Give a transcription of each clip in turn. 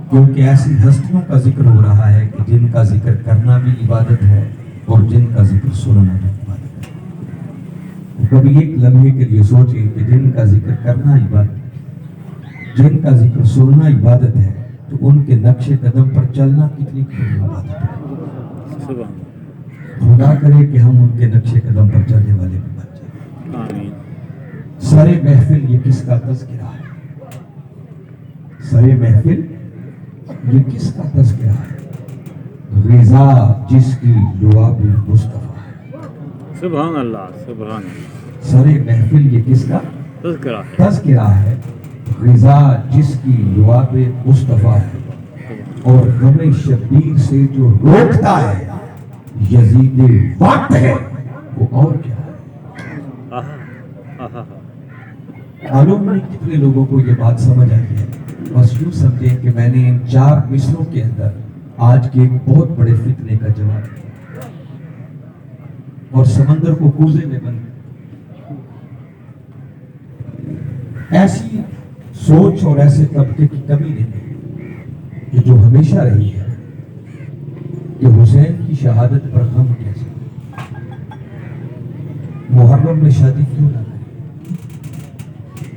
کیونکہ ایسی ہستیوں کا ذکر ہو رہا ہے کہ جن کا ذکر کرنا بھی عبادت ہے اور جن کا ذکر سننا بھی عبادت ہے۔ کبھی ایک لمحے کے لیے سوچیں کہ جن کا ذکر کرنا عبادت ہے، جن کا ذکر سننا عبادت ہے، تو ان کے نقش قدم پر چلنا کتنی بڑی عبادت ہے۔ خدا کرے کہ ہم ان کے نقش قدم پر چلنے والے بھی بن جائیں۔ آمین۔ سر محفل یہ کس کا تذکرہ ہے؟ سر محفل یہ کس کا تذکرہ ہے؟ غذا جس کی لعاب مصطفیٰ ہے۔ سبحان اللہ، سبحان اللہ۔ سر محفل یہ کس کا تذکرہ ہے۔ تذکرہ ہے، غذا جس کی لعاب مصطفیٰ ہے، اور غم شبیر سے جو روکتا ہے یزید وقت ہے، وہ اور کیا ہے؟ معلوم نہیں کتنے لوگوں کو یہ بات سمجھ آئی ہے۔ بس یوں سمجھیں کہ میں نے ان 4 مصروں کے اندر آج کے ایک بہت بڑے فتنے کا جواب دیا اور سمندر کو کوزے میں بند کیا۔ ایسی سوچ اور ایسے طبقے کی کمی نہیں کہ جو ہمیشہ رہی ہے کہ حسین کی شہادت پر غم کیسے، محرم میں شادی کیوں نہ کریں۔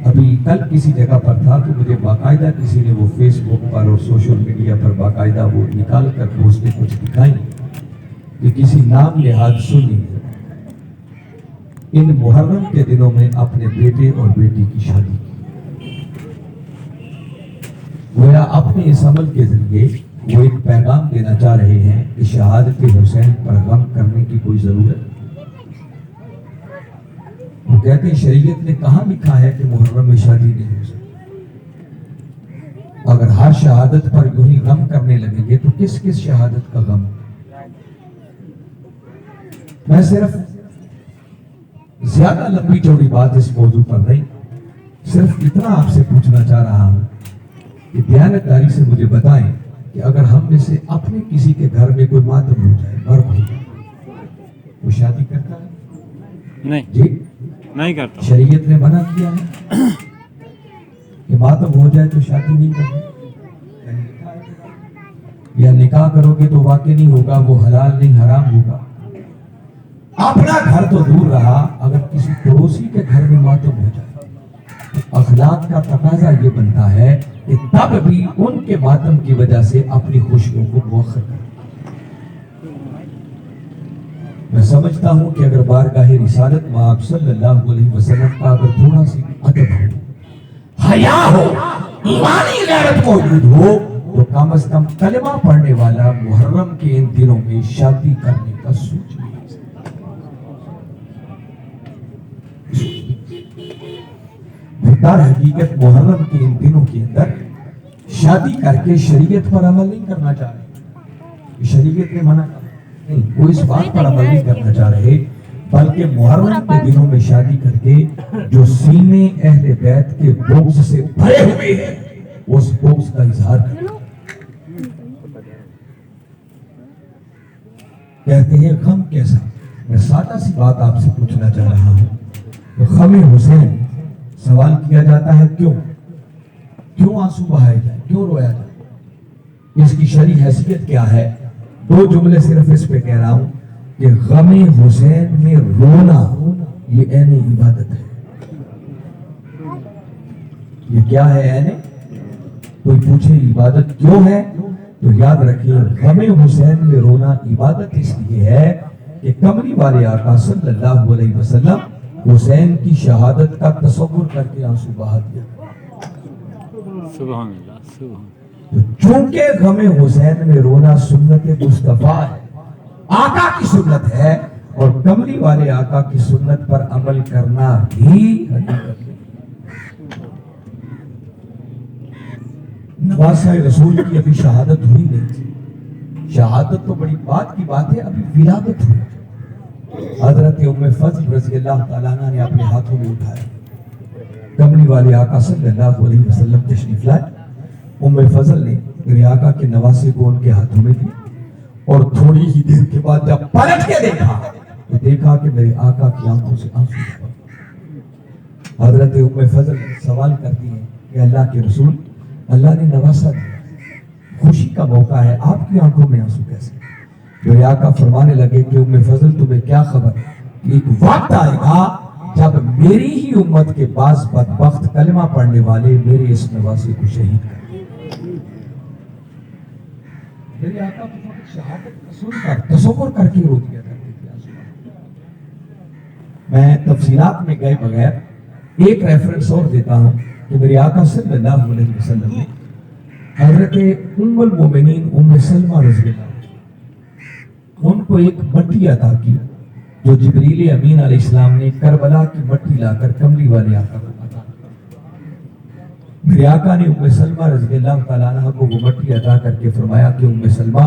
ابھی کل کسی جگہ پر تھا تو مجھے باقاعدہ کسی نے وہ فیس بک پر اور سوشل میڈیا پر باقاعدہ وہ نکال کر پوسٹیں کچھ دکھائی کہ کسی نام نہاد سنی ان محرم کے دنوں میں اپنے بیٹے اور بیٹی کی شادی کی۔ گویا اپنے اس عمل کے ذریعے وہ ایک پیغام دینا چاہ رہے ہیں کہ شہادت حسین پر غم کرنے کی کوئی ضرورت نہیں۔ وہ کہتے ہیں شریعت نے کہاں لکھا ہے کہ محرم میں شادی نہیں ہو سکتی؟ اگر ہر شہادت پر یوں ہی غم کرنے لگیں گے تو کس کس شہادت کا غم؟ میں صرف زیادہ لمبی چوڑی بات اس موضوع پر نہیں، صرف اتنا آپ سے پوچھنا چاہ رہا ہوں کہ دیانتداری سے مجھے بتائیں کہ اگر ہم میں سے اپنے کسی کے گھر میں کوئی ماتم ہو جائے، مرگ ہو جائے، وہ شادی کرتا ہے؟ نہیں، جی نہیں کرتا۔ شریعت نے منع کیا ہے کہ ماتم ہو جائے تو شادی نہیں کرنی، یا نکاح کرو گے تو واقع نہیں ہوگا، وہ حلال نہیں حرام ہوگا۔ اپنا گھر تو دور رہا، اگر کسی پڑوسی کے گھر میں ماتم ہو جائے تو اخلاق کا تقاضا یہ بنتا ہے کہ تب بھی ان کے ماتم کی وجہ سے اپنی خوشیوں کو مؤخر کریں۔ میں سمجھتا ہوں کہ اگر بارگاہ رسالت مآب صلی اللہ علیہ وسلم کا اگر تھوڑا سی ادب ہو، حیا ہو، ایمانی غیرت موجود ہو، تو کم از کم کلمہ پڑھنے والا محرم کے ان دنوں میں شادی کرنے کا سوچ نہیں سکتا۔ در حقیقت محرم کے ان دنوں کے اندر شادی کر کے شریعت پر عمل نہیں کرنا چاہ رہے، شریعت نے منع کیا نہیں، وہ اس بات پر عمل نہیں کرنا چاہ رہے، بلکہ محرم کے دنوں میں شادی کر کے جو سینے اہل بیت کے بغض سے بھرے ہوئے ہیں اس بغض کا اظہار کریں۔ کہتے ہیں غم کیسا؟ میں سادہ سی بات آپ سے پوچھنا چاہ رہا ہوں، غم حسین سوال کیا جاتا ہے کیوں آنسو بہائے جائے، کیوں رویا جائے، اس کی شرعی حیثیت کیا ہے؟ 2 جملے صرف اس پہ کہہ رہا ہوں کہ غم حسین میں رونا یہ عین عبادت ہے۔ یہ کیا ہے عین؟ کوئی پوچھے عبادت کیوں ہے تو یاد رکھیے غم حسین میں رونا عبادت اس لیے ہے کہ کملی والے آقا صلی اللہ علیہ وسلم حسین کی شہادت کا تصور کر کے آنسو بہا دیا۔ سبحان اللہ، سبحان۔ تو چونکہ غم حسین میں رونا سنت مصطفیٰ ہے، آقا کی سنت ہے، اور کملی والے آقا کی سنت پر عمل کرنا بھی حقیقت ہے۔ نواسہ رسول کی ابھی شہادت ہوئی نہیں تھی، شہادت تو بڑی بات کی بات ہے، ابھی ولادت ہوئی۔ حضرت ام فضل رضی اللہ تعالیٰ عنہ نے اپنے ہاتھوں میں اٹھایا، کملی والے آقا صلی اللہ علیہ وسلم تشریف لائے، ام فضل نے میرے آقا کے نواسے کو ان کے ہاتھوں میں دی، اور تھوڑی ہی دیر کے بعد جب پلٹ کے دیکھا تو دیکھا کہ میرے آقا کی آنکھوں سے آنسو بہہ۔ حضرت ام فضل سوال کرتی ہیں کہ اللہ کے رسول، اللہ نے نواسا دیا، خوشی کا موقع ہے، آپ کی آنکھوں میں آنسو کیسے؟ میرے آقا فرمانے لگے کہ ام فضل تمہیں کیا خبر، ایک وقت آئے گا جب میری ہی امت کے بعض بدبخت کلمہ پڑھنے والے میرے اس نواسے کو شہید کر دیں۔ میرے آقا شہادت کا سن کر تصور کر کے رو دیا کرتے تھے۔ میں تفصیلات میں گئے بغیر ایک ریفرنس اور دیتا ہوں کہ میرے آقا صلی اللہ علیہ وسلم نے حضرت ام المومنین ام سلمہ رضی اللہ ان کو ایک مٹی عطا کی جو جبریل امین علیہ السلام نے کربلا کی مٹی لا کر کملی والے آقا کو عطا کی۔ میرے آقا نے ام سلمہ رضی اللہ تعالیٰ عنہ کو وہ مٹی عطا کر کے فرمایا کہ ام سلمہ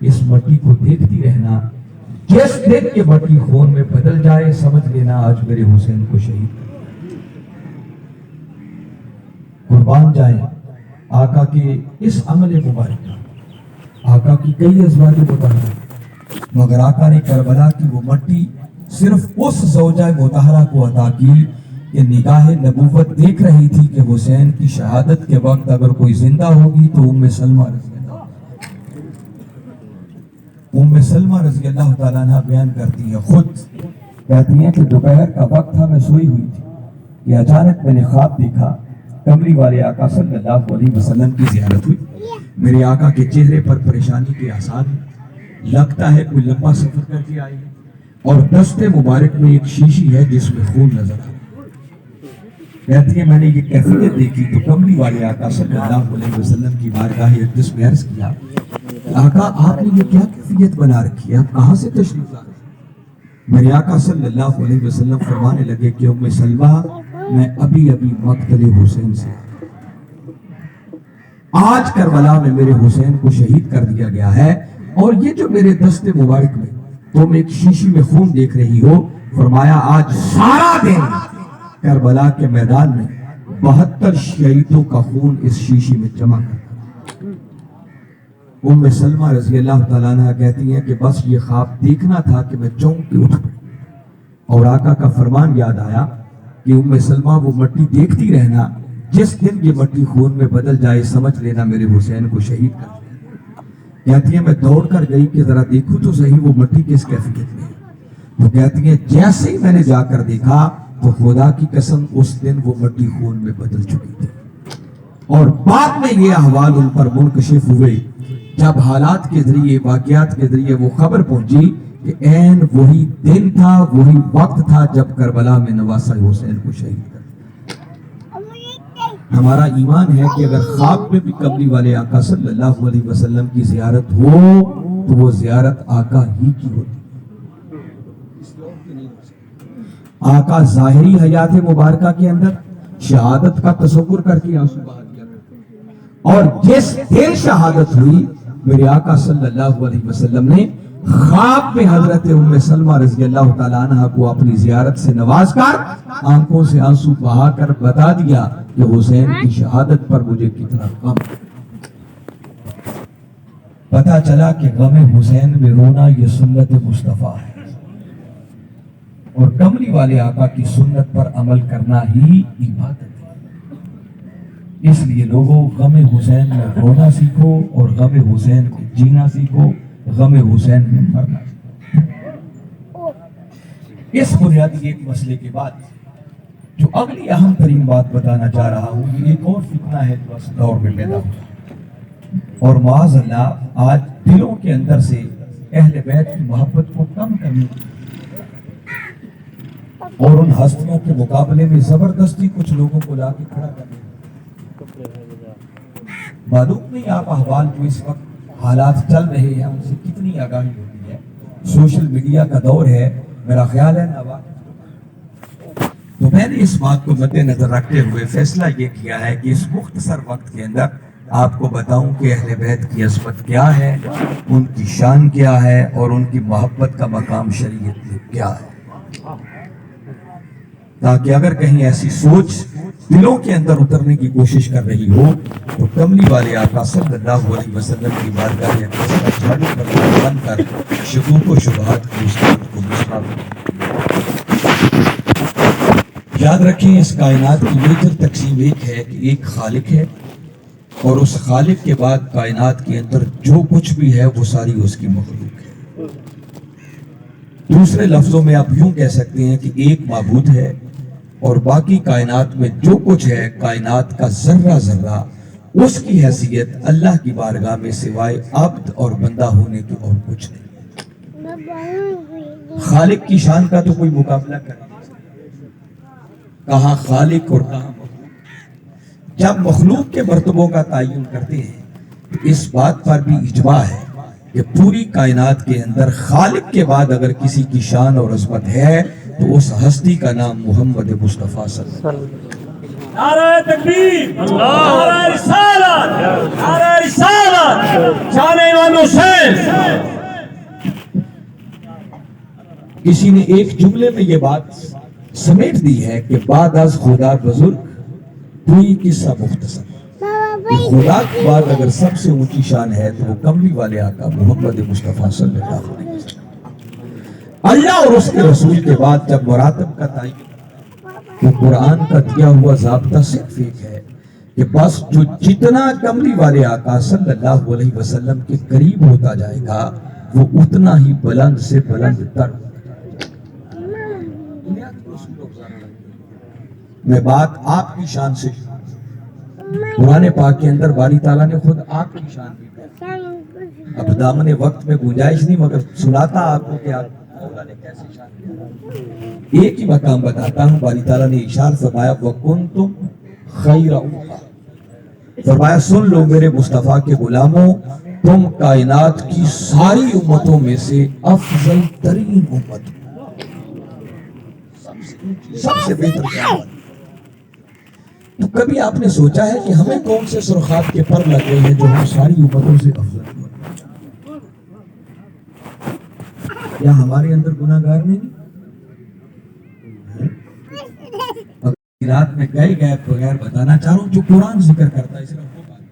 اس مٹی کو دیکھتی رہنا، جس دن یہ مٹی خون میں بدل جائے سمجھ لینا آج میرے حسین کو شہید کر دیا۔ قربان جائیں آقا کے اس عمل مبارک، آقا کی کئی ازواج مطہرہ، مگر آقا نے کربلا کی وہ مٹی صرف اس زوجہ مطہرہ کو عطا کی کہ نگاہ نبوت دیکھ رہی تھی کہ حسین کی شہادت کے وقت اگر کوئی زندہ ہوگی تو ام سلمہ رضی اللہ تعالیٰ عنہ بیان کرتی ہے، خود کہتی ہیں کہ دوپہر کا وقت تھا، میں سوئی ہوئی تھی کہ اچانک میں نے خواب دیکھا کملی والے آقا صلی اللہ علیہ وسلم کی زیارت ہوئی، میرے آقا کے چہرے پر پریشانی کے آثار ہیں، لگتا ہے کوئی لمبا سفر کر کے آئی ہے، اور دست مبارک میں ایک شیشی ہے جس میں خون نظر آ رہا ہے۔ کہتی ہے میں نے یہ کیفیت دیکھی تو کملی والے آقا صلی اللہ علیہ وسلم کی بارگاہ اقدس میں عرض کیا کہ آقا آپ نے یہ کیا کیفیت بنا رکھی ہے، آپ کہاں سے تشریف لا رہے ہیں؟ میرے آقا صلی اللہ علیہ وسلم فرمانے لگے کہ ام سلمہ میں ابھی مقتل حسین سے آج کربلا میں میرے حسین کو شہید کر دیا گیا ہے، اور یہ جو میرے دست مبارک میں تم ایک شیشی میں خون دیکھ رہی ہو، فرمایا آج سارا دن کربلا کے میدان میں 72 شہیدوں کا خون اس شیشی میں جمع کرتا۔ ام سلمہ رضی اللہ تعالیٰ عنہ کہتی ہیں کہ بس یہ خواب دیکھنا تھا کہ میں چونک کے اٹھ پڑی، اور آقا کا فرمان یاد آیا کہ ام سلمہ وہ مٹی دیکھتی رہنا، جس دن یہ مٹی خون میں بدل جائے سمجھ لینا میرے حسین کو شہید کر دیا۔ کہتی ہے میں دوڑ کر گئی کہ ذرا دیکھوں تو صحیح وہ مٹی کس کیفیت میں ہے۔ تو کہتی ہے جیسے ہی میں نے جا کر دیکھا تو خدا کی قسم اس دن وہ مٹی خون میں بدل چکی تھی، اور بعد میں یہ احوال ان پر منکشف ہوئے جب حالات کے ذریعے، واقعات کے ذریعے وہ خبر پہنچی کہ عین وہی دن تھا، وہی وقت تھا جب کربلا میں نواسہ حسین کو شہید کر دیا۔ ہمارا ایمان ہے کہ اگر خواب میں بھی کملی والے آقا صلی اللہ علیہ وسلم کی زیارت ہو تو وہ زیارت آقا ہی کی ہوتی۔ آقا ظاہری حیات مبارکہ کے اندر شہادت کا تصور کر کے آنسو بہا دیا، اور جس دن شہادت ہوئی میرے آقا صلی اللہ علیہ وسلم نے خواب میں حضرت ام سلمہ رضی اللہ تعالیٰ عنہ کو اپنی زیارت سے نواز کر آنکھوں سے آنسو بہا کر بتا دیا کہ حسین کی شہادت پر مجھے کتنا غم۔ پتا چلا کہ غم حسین میں رونا یہ سنت مصطفیٰ ہے، اور کملی والے آقا کی سنت پر عمل کرنا ہی عبادت ہے۔ اس لیے لوگوں غم حسین میں رونا سیکھو، اور غم حسین کو جینا سیکھو، غم حسین میں مرنا سیکھو۔ اس بنیادی ایک مسئلے کے بعد جو اگلی اہم ترین بات بتانا چاہ رہا ہوں، یہ ایک اور فتنہ ہے جو اس دور میں پیدا ہوا، اور معاذ اللہ آج دلوں کے اندر سے اہل بیت کی محبت کو کم کرنے اور ان ہستیوں کے مقابلے میں زبردستی کچھ لوگوں کو لا کے کھڑا کرنے۔ معلوم نہیں آپ احوال جو اس وقت حالات چل رہے ہیں ان سے کتنی آگاہی ہوتی ہے، سوشل میڈیا کا دور ہے، میرا خیال ہے تو میں نے اس بات کو مد نظر رکھتے ہوئے فیصلہ یہ کیا ہے کہ اس مختصر وقت کے اندر آپ کو بتاؤں کہ اہل بیت کی عظمت کیا ہے، ان کی شان کیا ہے، اور ان کی محبت کا مقام شریعت میں کیا ہے، تاکہ اگر کہیں ایسی سوچ دلوں کے اندر اترنے کی کوشش کر رہی ہو تو کملی والے آقا صلی اللہ علیہ وسلم کی بارگاہ اقدس کا جھاڑو بن کر شکوک و شبہات کی مستقبل کو مستقبل۔ یاد رکھیں اس کائنات کی میجر تقسیم ایک ہے کہ ایک خالق ہے اور اس خالق کے بعد کائنات کے اندر جو کچھ بھی ہے وہ ساری اس کی مخلوق ہے۔ دوسرے لفظوں میں آپ یوں کہہ سکتے ہیں کہ ایک معبود ہے اور باقی کائنات میں جو کچھ ہے، کائنات کا ذرہ ذرہ اس کی حیثیت اللہ کی بارگاہ میں سوائے عبد اور بندہ ہونے کی اور کچھ نہیں۔ خالق کی شان کا تو کوئی مقابلہ کر نہیں سکتا، کہاں خالق اور کہاں مخلوق۔ جب مخلوق کے مرتبوں کا تعین کرتے ہیں تو اس بات پر بھی اجماع ہے کہ پوری کائنات کے اندر خالق کے بعد اگر کسی کی شان اور عظمت ہے تو اس ہستی کا نام محمد مصطفیٰ صلی اللہ علیہ وسلم۔ نعرہ تکبیر، نعرہ رسالت، نعرہ رسالت، شان امام حسین۔ کسی نے ایک جملے میں یہ بات سمیٹ دی ہے کہ بعد از خدا بزرگ کوئی قصہ مختصر، کہ خدا کے بعد اگر سب سے اونچی شان ہے تو وہ کملی والے آقا محمد مصطفیٰ صلی اللہ علیہ وسلم۔ اللہ اور اس کے رسول کے بعد جب مراتب کا تعین تو قرآن کا دیا ہوا ضابطہ صرف ایک ہے کہ بس جو جتنا کملی والے آقا صلی اللہ علیہ وسلم کے قریب ہوتا جائے گا وہ اتنا ہی بلند سے بلند تر ہوتا جائے گا۔ میں بات آپ کی شان سے، قرآن پاک کے اندر باری تعالیٰ نے خود آپ کی شان دی۔ اب دامن وقت میں گنجائش نہیں، مگر سناتا آپ کو کہ آپ مولا نے کیسے شان دیا۔ ایک ہی مقام بتاتا ہوں، باری تعالیٰ نے ارشاد فرمایا وَكُنْتُمْ خَيْرَ أُمَّةٍ، فرمایا سن لو میرے مصطفیٰ کے غلاموں، تم کائنات کی ساری امتوں میں سے افضل ترین امت، سب سے بہتر قیامت۔ تو کبھی آپ نے سوچا ہے کہ ہمیں کون سے سرخات کے پر لگ گئے ہیں جو ہم ساری امتوں سے افضل ہیں؟ کیا ہمارے اندر گناہ گار نہیں؟ رات میں گئے بغیر بتانا چاہ رہا ہوں جو قرآن ذکر کرتا ہے، صرف وہ بات۔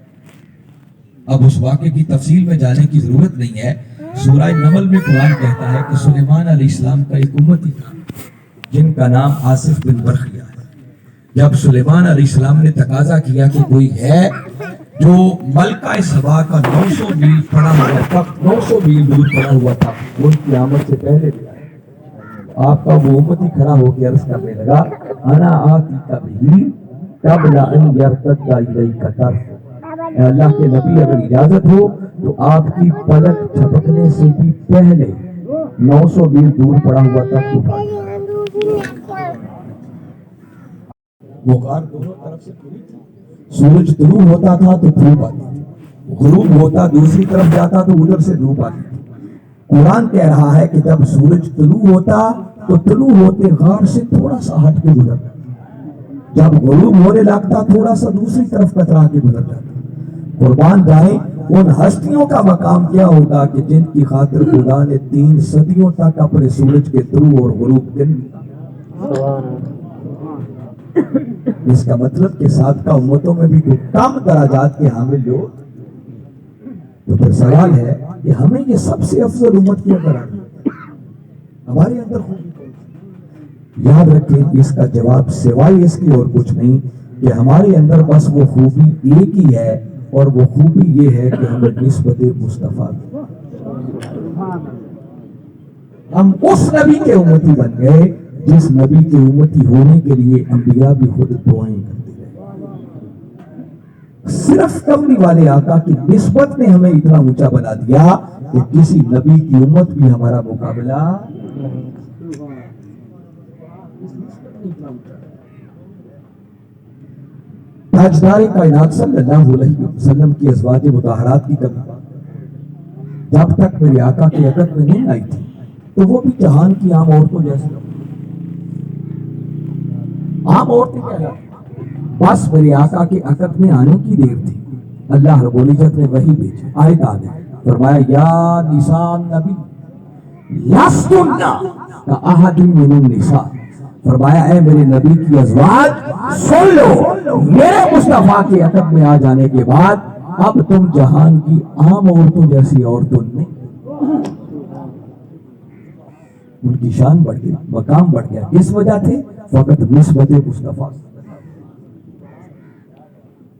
اب اس واقعے کی تفصیل میں جانے کی ضرورت نہیں ہے۔ سورہ نمل میں قرآن کہتا ہے کہ سلیمان علیہ السلام کا ایک امتی تھا جن کا نام آصف بن برخیہ ہے۔ جب سلیمان علیہ السلام نے تقاضا کیا کہ کوئی ہے جو ملکہ سبا کا 900 میل پڑا ہوا تخت 900 میل دور پڑا ہوا تھا وہ ان کی آمد سے پہلے بھی آئے، آپ کا وہ امتی کھڑا ہو کے عرض کرنے لگا انا آتی کبھی قبل ان یرتد الیک طرف، اے اللہ کے نبی اگر اجازت ہو تو آپ کی پلک جھپکنے سے بھی پہلے 900 میل دور پڑا ہوا تخت اٹھا لیا۔ وہ غار دونوں طرف سے پوری تھی، سورج طلوع ہوتا تھا تو دھوپ آتی تھی، غروب ہوتا دوسری طرف جاتا تو ادھر سے دھوپ آتی تھی۔ قرآن کہہ رہا ہے کہ جب سورج طلوع ہوتا تو طلوع ہوتے غار سے تھوڑا سا ہٹ کے گزر جاتا، جب غروب ہونے لگتا تھوڑا سا دوسری طرف کترا کے گزر جاتا۔ قربان جائیں ان ہستیوں کا مقام کیا ہوگا کہ جن کی خاطر خدا نے 3 صدیوں تک اپنے سورج کے طلوع اور غروب گن لیا۔ اس کا مطلب کہ سابقہ امتوں میں بھی کوئی کم درجات کے حامل لوگ، تو پھر سوال ہے کہ ہمیں یہ سب سے افضل امت کیوں کرا دی؟ ہمارے اندر خوبی کون سی؟ یاد رکھیں اس کا جواب سوائے اس کی اور کچھ نہیں کہ ہمارے اندر بس وہ خوبی ایک ہی ہے، اور وہ خوبی یہ ہے کہ ہمیں نسبت مصطفیٰ، ہم اس نبی کے امتی بن گئے جس نبی کے امتی ہونے کے لیے انبیاء بھی خود دعائیں کرتے رہے۔ صرف کملی والے آقا کی نسبت نے ہمیں اتنا اونچا بنا دیا کہ کسی نبی کی امت بھی ہمارا مقابلہ تاجدار کائنات صلی اللہ علیہ وسلم کی ازواج مطہرات کی کمی جب تک میرے آقا کے عقد میں نہیں آئی تھی تو وہ بھی جہان کی عام عورتوں جیسے عام عورتیں کہلاتی، بس میرے آقا کے عقد میں آنے کی دیر تھی، اللہ رب العزت نے وحی بھیجی، آیت آ گئی، فرمایا یا نساء النبی لستن کاحد من النساء، فرمایا اے میرے نبی کی ازواج سن لو، میرے مصطفیٰ کے عقد میں آ جانے کے بعد اب تم جہان کی عام عورتوں جیسی عورتوں نہیں۔ ان کی شان بڑھ گئی، مقام بڑھ گیا، کس وجہ تھے؟ فقط نسبت مصطفیٰ۔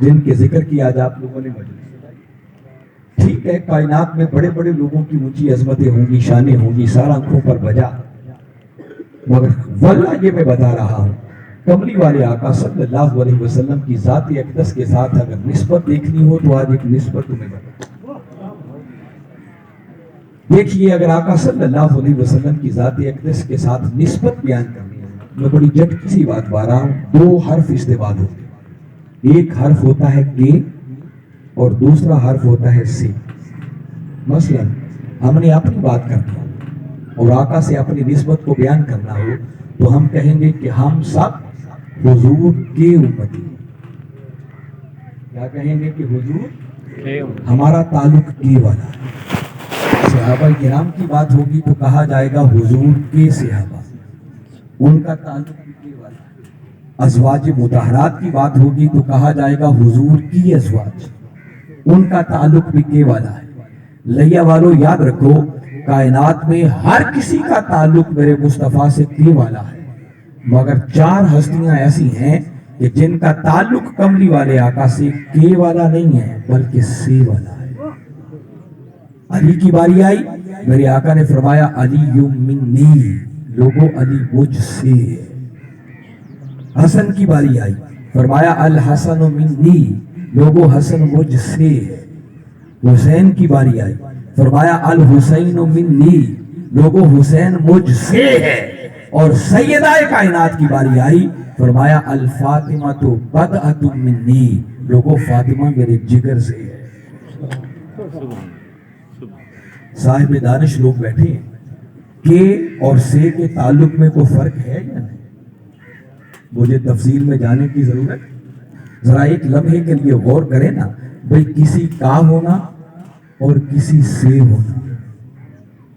جن کے ذکر کی آج آپ لوگوں نے مجلس سجائی. ٹھیک ہے کائنات میں بڑے بڑے لوگوں کی اونچی عظمتیں ہوں گی، شانیں ہوں گی، سارا آنکھوں پر بجا، مگر واللہ یہ میں بتا رہا ہوں کملی والے آقا صلی اللہ علیہ وسلم کی ذات اقدس کے ساتھ اگر نسبت دیکھنی ہو تو آج ایک نسبت تمہیں بتا. دیکھیے اگر آقا صلی اللہ علیہ وسلم کی ذات اقدس کے ساتھ نسبت بیان کرنی ہے، میں بڑی جھٹکی سی بات بتا رہا ہوں. دو حرف استعمال ہوتے ہیں، ایک حرف ہوتا ہے کے اور دوسرا حرف ہوتا ہے سے. مثلا ہم نے اپنی بات کرنی ہو اور آقا سے اپنی نسبت کو بیان کرنا ہو تو ہم کہیں گے کہ ہم سب حضور کے امتی. کیا کہیں گے کہ حضور ہمارا تعلق کے والا ہے. صحابہ کرام کی بات ہوگی تو کہا جائے گا حضور کے صحابہ، ان کا تعلق بھی کے والا ہے. ازواج مطہرات کی بات ہوگی تو کہا جائے گا حضور کی ازواج، ان کا تعلق بھی کے والا ہے. لیا والو یاد رکھو کائنات میں ہر کسی کا تعلق میرے مصطفیٰ سے کے والا ہے، مگر چار ہستیاں ایسی ہیں کہ جن کا تعلق کملی والے آقا سے کے والا نہیں ہے بلکہ سے والا ہے. علی کی باری آئی، میرے آقا نے فرمایا علی منی، لوگو علی مجھ سے ہے. حسن کی باری آئی، فرمایا الحسن منی، لوگو حسن مجھ سے ہے. حسین کی باری آئی، فرمایا الحسین منی، لوگو حسین مجھ سے ہے. اور سیدہ کائنات کی باری آئی، فرمایا الفاطمہ تو بدعت منی، لوگو فاطمہ میرے جگر سے ہے. صاحب دانش لوگ بیٹھے ہیں کہ اور سے کے تعلق میں کوئی فرق ہے یا نہیں؟ مجھے تفصیل میں جانے کی ضرورت. ذرا ایک لمحے کے لیے غور کریں نا بھئی، کسی کا ہونا اور کسی سے ہونا،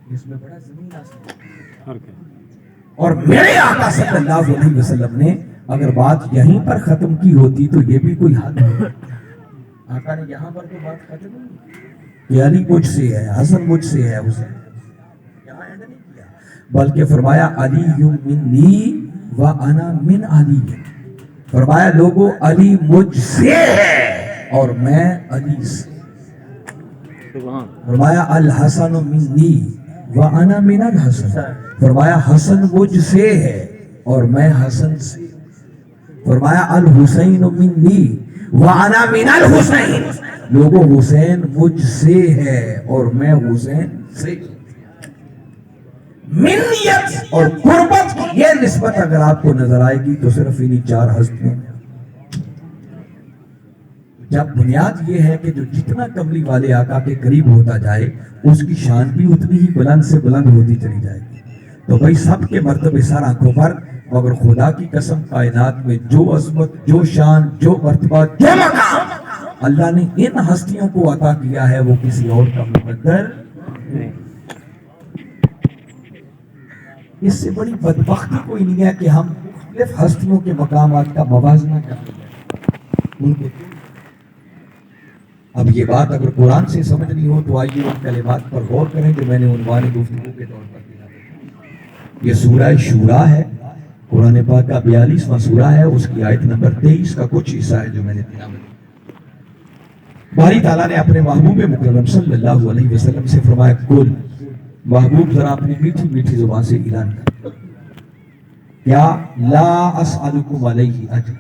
اس میں بڑا زمین آسمان. اور میرے آقا صلی اللہ علیہ وسلم نے اگر بات یہیں پر ختم کی ہوتی تو یہ بھی کوئی حد نہیں. آقا نے یہاں پر تو بات ختم نہیں کہ علی مجھ سے ہے، حسن مجھ سے ہے، حسین یہاں اینڈ نہیں کیا، بلکہ فرمایا علی منی وانا من علی. فرمایا لوگوں علی مجھ سے ہے اور میں علی سے. فرمایا الحسن منی وانا من الحسن، فرمایا حسن مجھ سے ہے اور میں حسن سے. فرمایا الحسین منی وانا من الحسین، لوگوں حسین مجھ سے ہے اور میں حسین سے. منیت اور قربت کی یہ نسبت اگر آپ کو نظر آئے گی تو صرف انہی چار ہستیوں میں. جب بنیاد یہ ہے کہ جو جتنا کملی والے آقا کے قریب ہوتا جائے اس کی شان بھی اتنی ہی بلند سے بلند ہوتی چلی جائے گی. تو بھائی سب کے مرتبے سر آنکھوں پر، مگر خدا کی قسم کائنات میں جو عظمت، جو شان، جو مرتبہ، جو مقام اللہ نے ان ہستیوں کو عطا کیا ہے وہ کسی اور کا مقدر نہیں. اس سے بڑی بدبختی کوئی نہیں ہے کہ ہم مختلف ہستیوں کے مقامات کا موازنہ کرتے ہیں. اب یہ بات اگر قرآن سے سمجھنی ہو تو آئیے ان کلمات پر غور کریں جو میں نے عنوان گفتگو کے طور پر دیا. یہ سورہ شورا ہے، قرآن پاک کا 42واں سورہ ہے، اس کی آیت نمبر 23 کا کچھ حصہ ہے جو میں نے تلاوت کیا. باری تعالیٰ نے اپنے محبوب مکرم صلی اللہ علیہ وسلم سے فرمایا کل محبوب ذرا اپنی میٹھی میٹھی زبان سے اعلان کر کیا لا اسألکم علیہ اجر.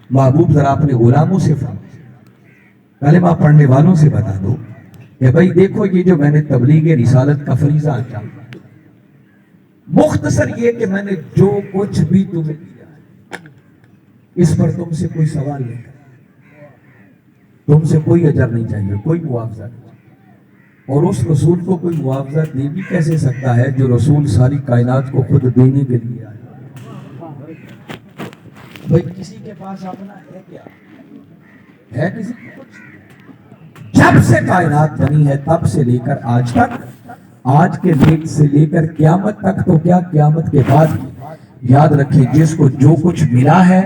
محبوب ذرا اپنے غلاموں سے فرمایا، کلمہ پڑھنے والوں سے بتا دو کہ بھائی دیکھو یہ جو میں نے تبلیغ رسالت کا فریضہ انجام دیا، مختصر یہ کہ میں نے جو کچھ بھی تمہیں دیا ہے اس پر تم سے کوئی سوال نہیں کرتا، تم سے کوئی اجر نہیں چاہیے، کوئی معاوضہ نہیں. اور اس رسول کو کوئی معاوضہ دے بھی کیسے سکتا ہے جو رسول ساری کائنات کو خود دینے کے لیے آئے. بھائی کسی کے پاس اپنا ہے کیا؟ ہے کسی کو کچھ؟ جب سے کائنات بنی ہے تب سے لے کر آج تک، آج کے ڈیٹ سے لے کر قیامت تک، تو کیا قیامت کے بعد یاد رکھیں جس کو جو کچھ ملا ہے،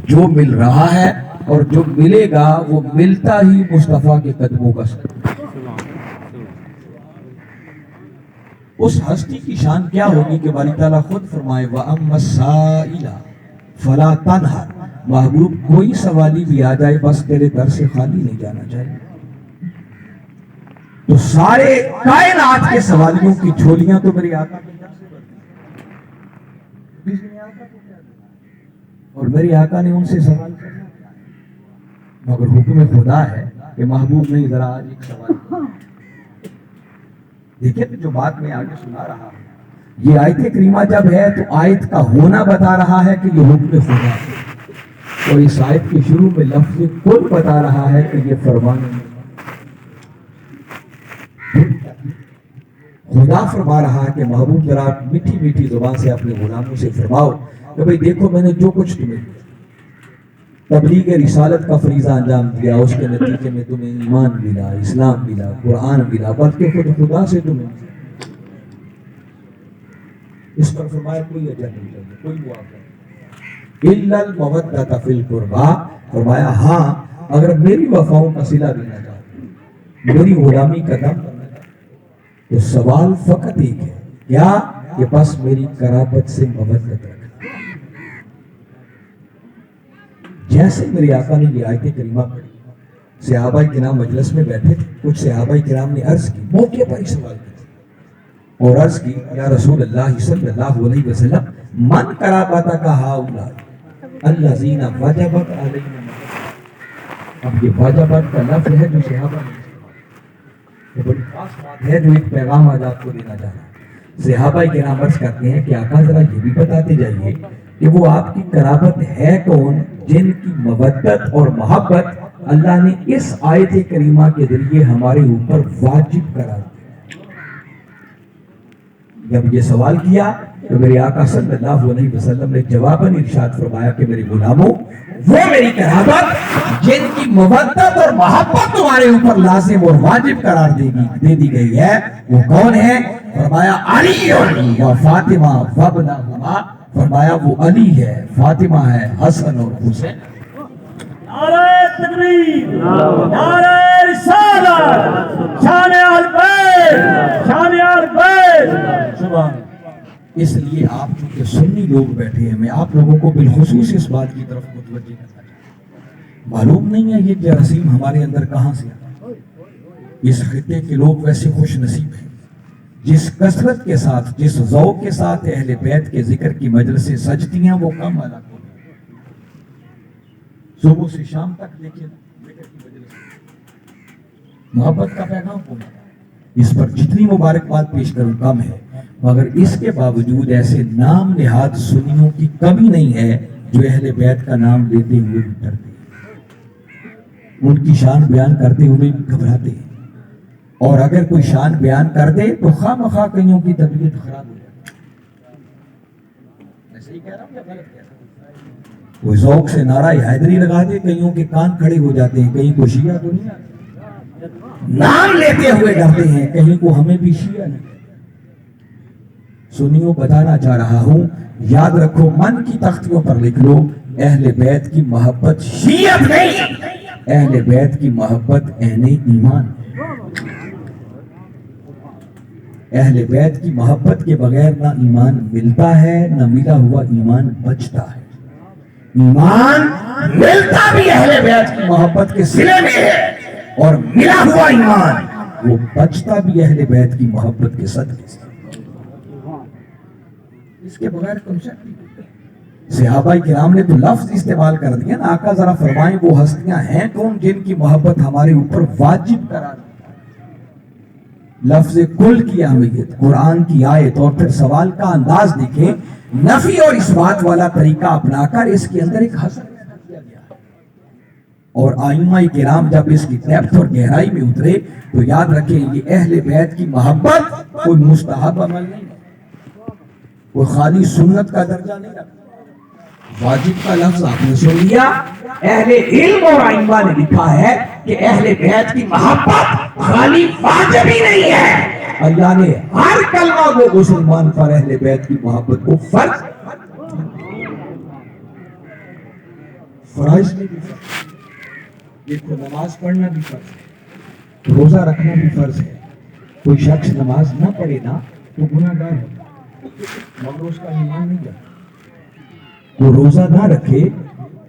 جو مل رہا ہے اور جو ملے گا وہ ملتا ہی مصطفیٰ کے قدموں کا صدقہ. اس ہستی کی شان کیا ہوگی کہ باری تعالیٰ خود فرمائے وَأَمَّا السَّائِلَ فَلَا تَنْهَرْ، محبوب کوئی سوالی بھی آ جائے بس تیرے در سے خالی نہیں جانا چاہیے. تو سارے کائنات کے سوالیوں کی جھولیاں تو میرے آقا کے در سے بھری. اور میرے آقا نے ان سے سوال کرنا مگر حکم خدا ہے کہ محبوب نہیں ذرا آج ایک سوال. دیکھیں جو بات میں آگے سنا رہا ہوں یہ آیت کریمہ جب ہے تو آیت کا ہونا بتا رہا ہے کہ یہ حکم خدا ہے, اور اس آیت کے شروع میں لفظ کل بتا رہا ہے کہ یہ فرمان خدا فرما رہا ہے کہ محبوب ذرا میٹھی میٹھی زبان سے اپنے غلاموں سے فرماؤ کہ بھئی دیکھو میں نے جو کچھ تمہیں تبلیغ رسالت کا فریضہ انجام دیا, اس کے نتیجے میں تمہیں ایمان ملا, اسلام ملا, قرآن ملا, بلکہ خود خدا سے تمہیں اس پر فرمایا کوئی اجر نہیں چاہیے, کوئی معاوضہ الا المودۃ فی القربى. فرمایا ہاں اگر میری وفاؤں کا صلہ دینا چاہتے, میری غلامی کا دم کرنا چاہتے, تو سوال فقط ایک ہے, کیا کہ بس میری قرابت سے مودت رکھنا. جیسے میرے آقا نے یہ آیت کریمہ پڑھی, صحابہ کرام مجلس میں بیٹھے تھے, کچھ صحابہ کرام نے عرض کی, موقع پر ہی سوال کیا اور عرض کی یا رسول اللہ صلی اللہ علیہ وسلم من قرابتک ہؤلاء الذین وجبت علیہم. اب یہ وجبت کا لفظ ہے جو صحابہ نے, یہ بڑی خاص بات ہے جو ایک پیغام آج آپ کو دینا چاہ رہا ہے. صحابہ کرام عرض کرتے ہیں کہ آقا ذرا یہ بھی بتاتے جائیے کہ وہ آپ کی قرابت ہے کون جن کی مودت اور محبت اللہ نے اس آیت کریمہ کے ذریعے ہمارے اوپر واجب قرار دیا. جب یہ سوال کیا تو میرے آقا صلی اللہ علیہ وسلم نے جواباً ارشاد فرمایا کہ میرے غلاموں وہ میری قرابت جن کی مودت اور محبت تمہارے اوپر لازم اور واجب قرار دے دی گئی ہے وہ کون ہے؟ فرمایا علی و فاطمہ وابنہما. فرمایا وہ علی ہے, فاطمہ ہے, حسن اور حسین. نعرہ تکبیر, نعرہ رسالت, شان اہل بیت, شان اہل بیت. سبحان. اس لیے آپ چونکہ سنی لوگ بیٹھے ہیں, میں آپ لوگوں کو بالخصوص اس بات کی طرف متوجہ کرنا چاہتا ہوں. معلوم نہیں ہے یہ جراثیم ہمارے اندر کہاں سے آتا. اس خطے کے لوگ ویسے خوش نصیب ہیں جس کثرت کے ساتھ, جس ذوق کے ساتھ اہل بیت کے ذکر کی مجلسیں سجتی ہیں وہ کم علاقوں میں. صبح سے شام تک دیکھیں ذکر کی مجلس, محبت کا پیغام پہنچا, اس پر جتنی مبارکباد پیش کروں کم ہے, مگر اس کے باوجود ایسے نام نہاد سنیوں کی کمی نہیں ہے جو اہل بیت کا نام لیتے ہوئے بھی ڈرتے ہیں, ان کی شان بیان کرتے ہوئے بھی گھبراتے ہیں, اور اگر کوئی شان بیان کر دے تو خواہ مخواہ کئیوں کی طبیعت خراب ہو جاتی ہے. میں صحیح کہہ رہا ہوں یا غلط کہہ رہا ہوں؟ کوئی ذوق سے نعرہ حیدری لگا دے, کئیوں کے کان کھڑے ہو جاتے ہیں, کہیں کو شیعہ تو نہیں آتے, نام لیتے ہوئے ڈرتے ہیں, کہیں کو ہمیں بھی شیعہ نہیں. سنیوں بتانا چاہ رہا ہوں, یاد رکھو, من کی تختیوں پر لکھ لو, اہل بیت کی محبت شیعت نہیں, اہل بیت کی محبت عین ایمان. اہل بیت کی محبت کے بغیر نہ ایمان ملتا ہے نہ ملا ہوا ایمان بچتا ہے. ایمان ملتا بھی اہل بیت کی محبت کے صلے میں ہے, اور ملا ہوا ایمان وہ بچتا بھی اہل بیت کی محبت کے صدقے سے. اس کے بغیر کنسپٹ نہیں. صحابہ کرام نے تو لفظ استعمال کر دیا نا, آقا ذرا فرمائیں وہ ہستیاں ہیں کون جن کی محبت ہمارے اوپر واجب قرار دی. لفظ کل کی اہمیت, قرآن کی آیت, اور پھر سوال کا انداز دیکھیں, نفی اور اس بات والا طریقہ اپنا کر اس کے اندر ایک حسن پیدا کیا گیا. اور ائمہ کرام جب اس کی ڈیپتھ اور گہرائی میں اترے تو یاد رکھیں یہ اہل بیت کی محبت کوئی مستحب عمل نہیں, کوئی خالی سنت کا درجہ نہیں رکھتا. واجب کا لفظ آپ نے سن لیا, اہل علم اور ائمہ نے لکھا ہے کہ اہل بیت کی محبت خالی واجب ہی نہیں ہے, اللہ نے ہر کلمہ کو مسلمان پر اہل بیت کی محبت کو فرض فرائض میں بھی فرض. دیکھو نماز پڑھنا بھی فرض ہے, روزہ رکھنا بھی فرض ہے. کوئی شخص نماز نہ پڑھے نا تو گناہ گار ہوتا, مگر اس کا ایمان نہیں جاتا. وہ روزہ نہ رکھے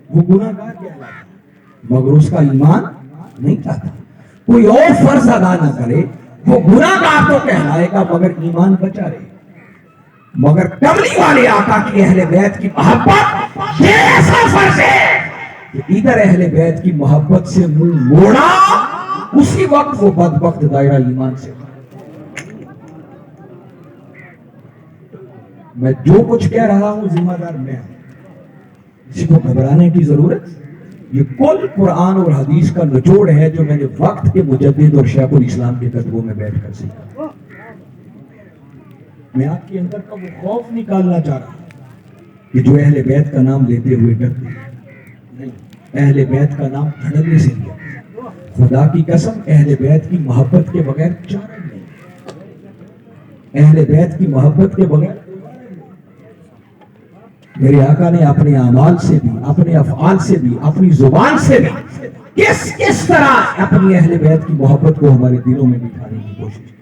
وہ گناہگار کہلاتا مگر اس کا ایمان نہیں چاہتا. کوئی اور فرض ادا نہ کرے وہ گناہگار تو کہلائے گا مگر ایمان بچا رہے. مگر کملی والے آقا کی اہل بیت کی محبت یہ ایسا فرض ہے کہ ادھر اہل بیت کی محبت سے منہ موڑا اسی وقت وہ بدبخت دائرہ ایمان سے. میں جو کچھ کہہ رہا ہوں ذمہ دار میں ہوں, کسی کو گھبرانے کی ضرورت. یہ کل قرآن اور حدیث کا نچوڑ ہے جو میں نے وقت کے مجدد اور شیخ الاسلام کے قدموں میں بیٹھ کر سیکھا. میں آپ کے اندر کا وہ خوف نکالنا چاہ رہا ہوں کہ جو اہل بیت کا نام لیتے ہوئے ڈرتے نہیں, اہل بیت کا نام دھڑلے سے لیا. خدا کی قسم اہل بیت کی محبت کے بغیر چارہ نہیں, اہل بیت کی محبت کے بغیر. میرے آقا نے اپنے اعمال سے بھی, اپنے افعال سے بھی, اپنی زبان سے بھی کس طرح اپنی اہل بیت کی محبت کو ہمارے دلوں میں بٹھانے کی کوشش کی.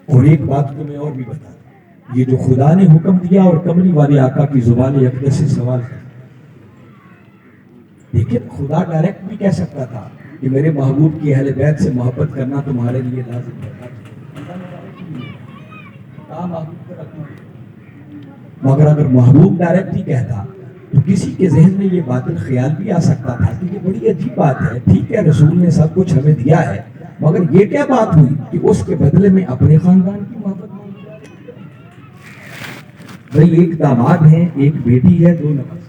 اور ایک بات کو میں اور بھی بتا دوں, یہ جو خدا نے حکم دیا اور کملی والے آقا کی زبان اقدس سے سوال کیا, لیکن خدا ڈائریکٹ بھی کہہ سکتا تھا کہ میرے محبوب کی اہل بیت سے محبت کرنا تمہارے لیے لازم ہے. مگر اگر محبوب ڈائریکٹ ہی کہتا تو کسی کے ذہن میں یہ باطل خیال بھی آ سکتا تھا کہ یہ بڑی عجیب بات ہے. ٹھیک ہے رسول نے سب کچھ ہمیں دیا ہے, مگر یہ کیا بات ہوئی کہ اس کے بدلے میں اپنے خاندان کی محبت مانگی جا رہی ہے. بھائی ایک داماد ہے, ایک بیٹی ہے, 2 نواز.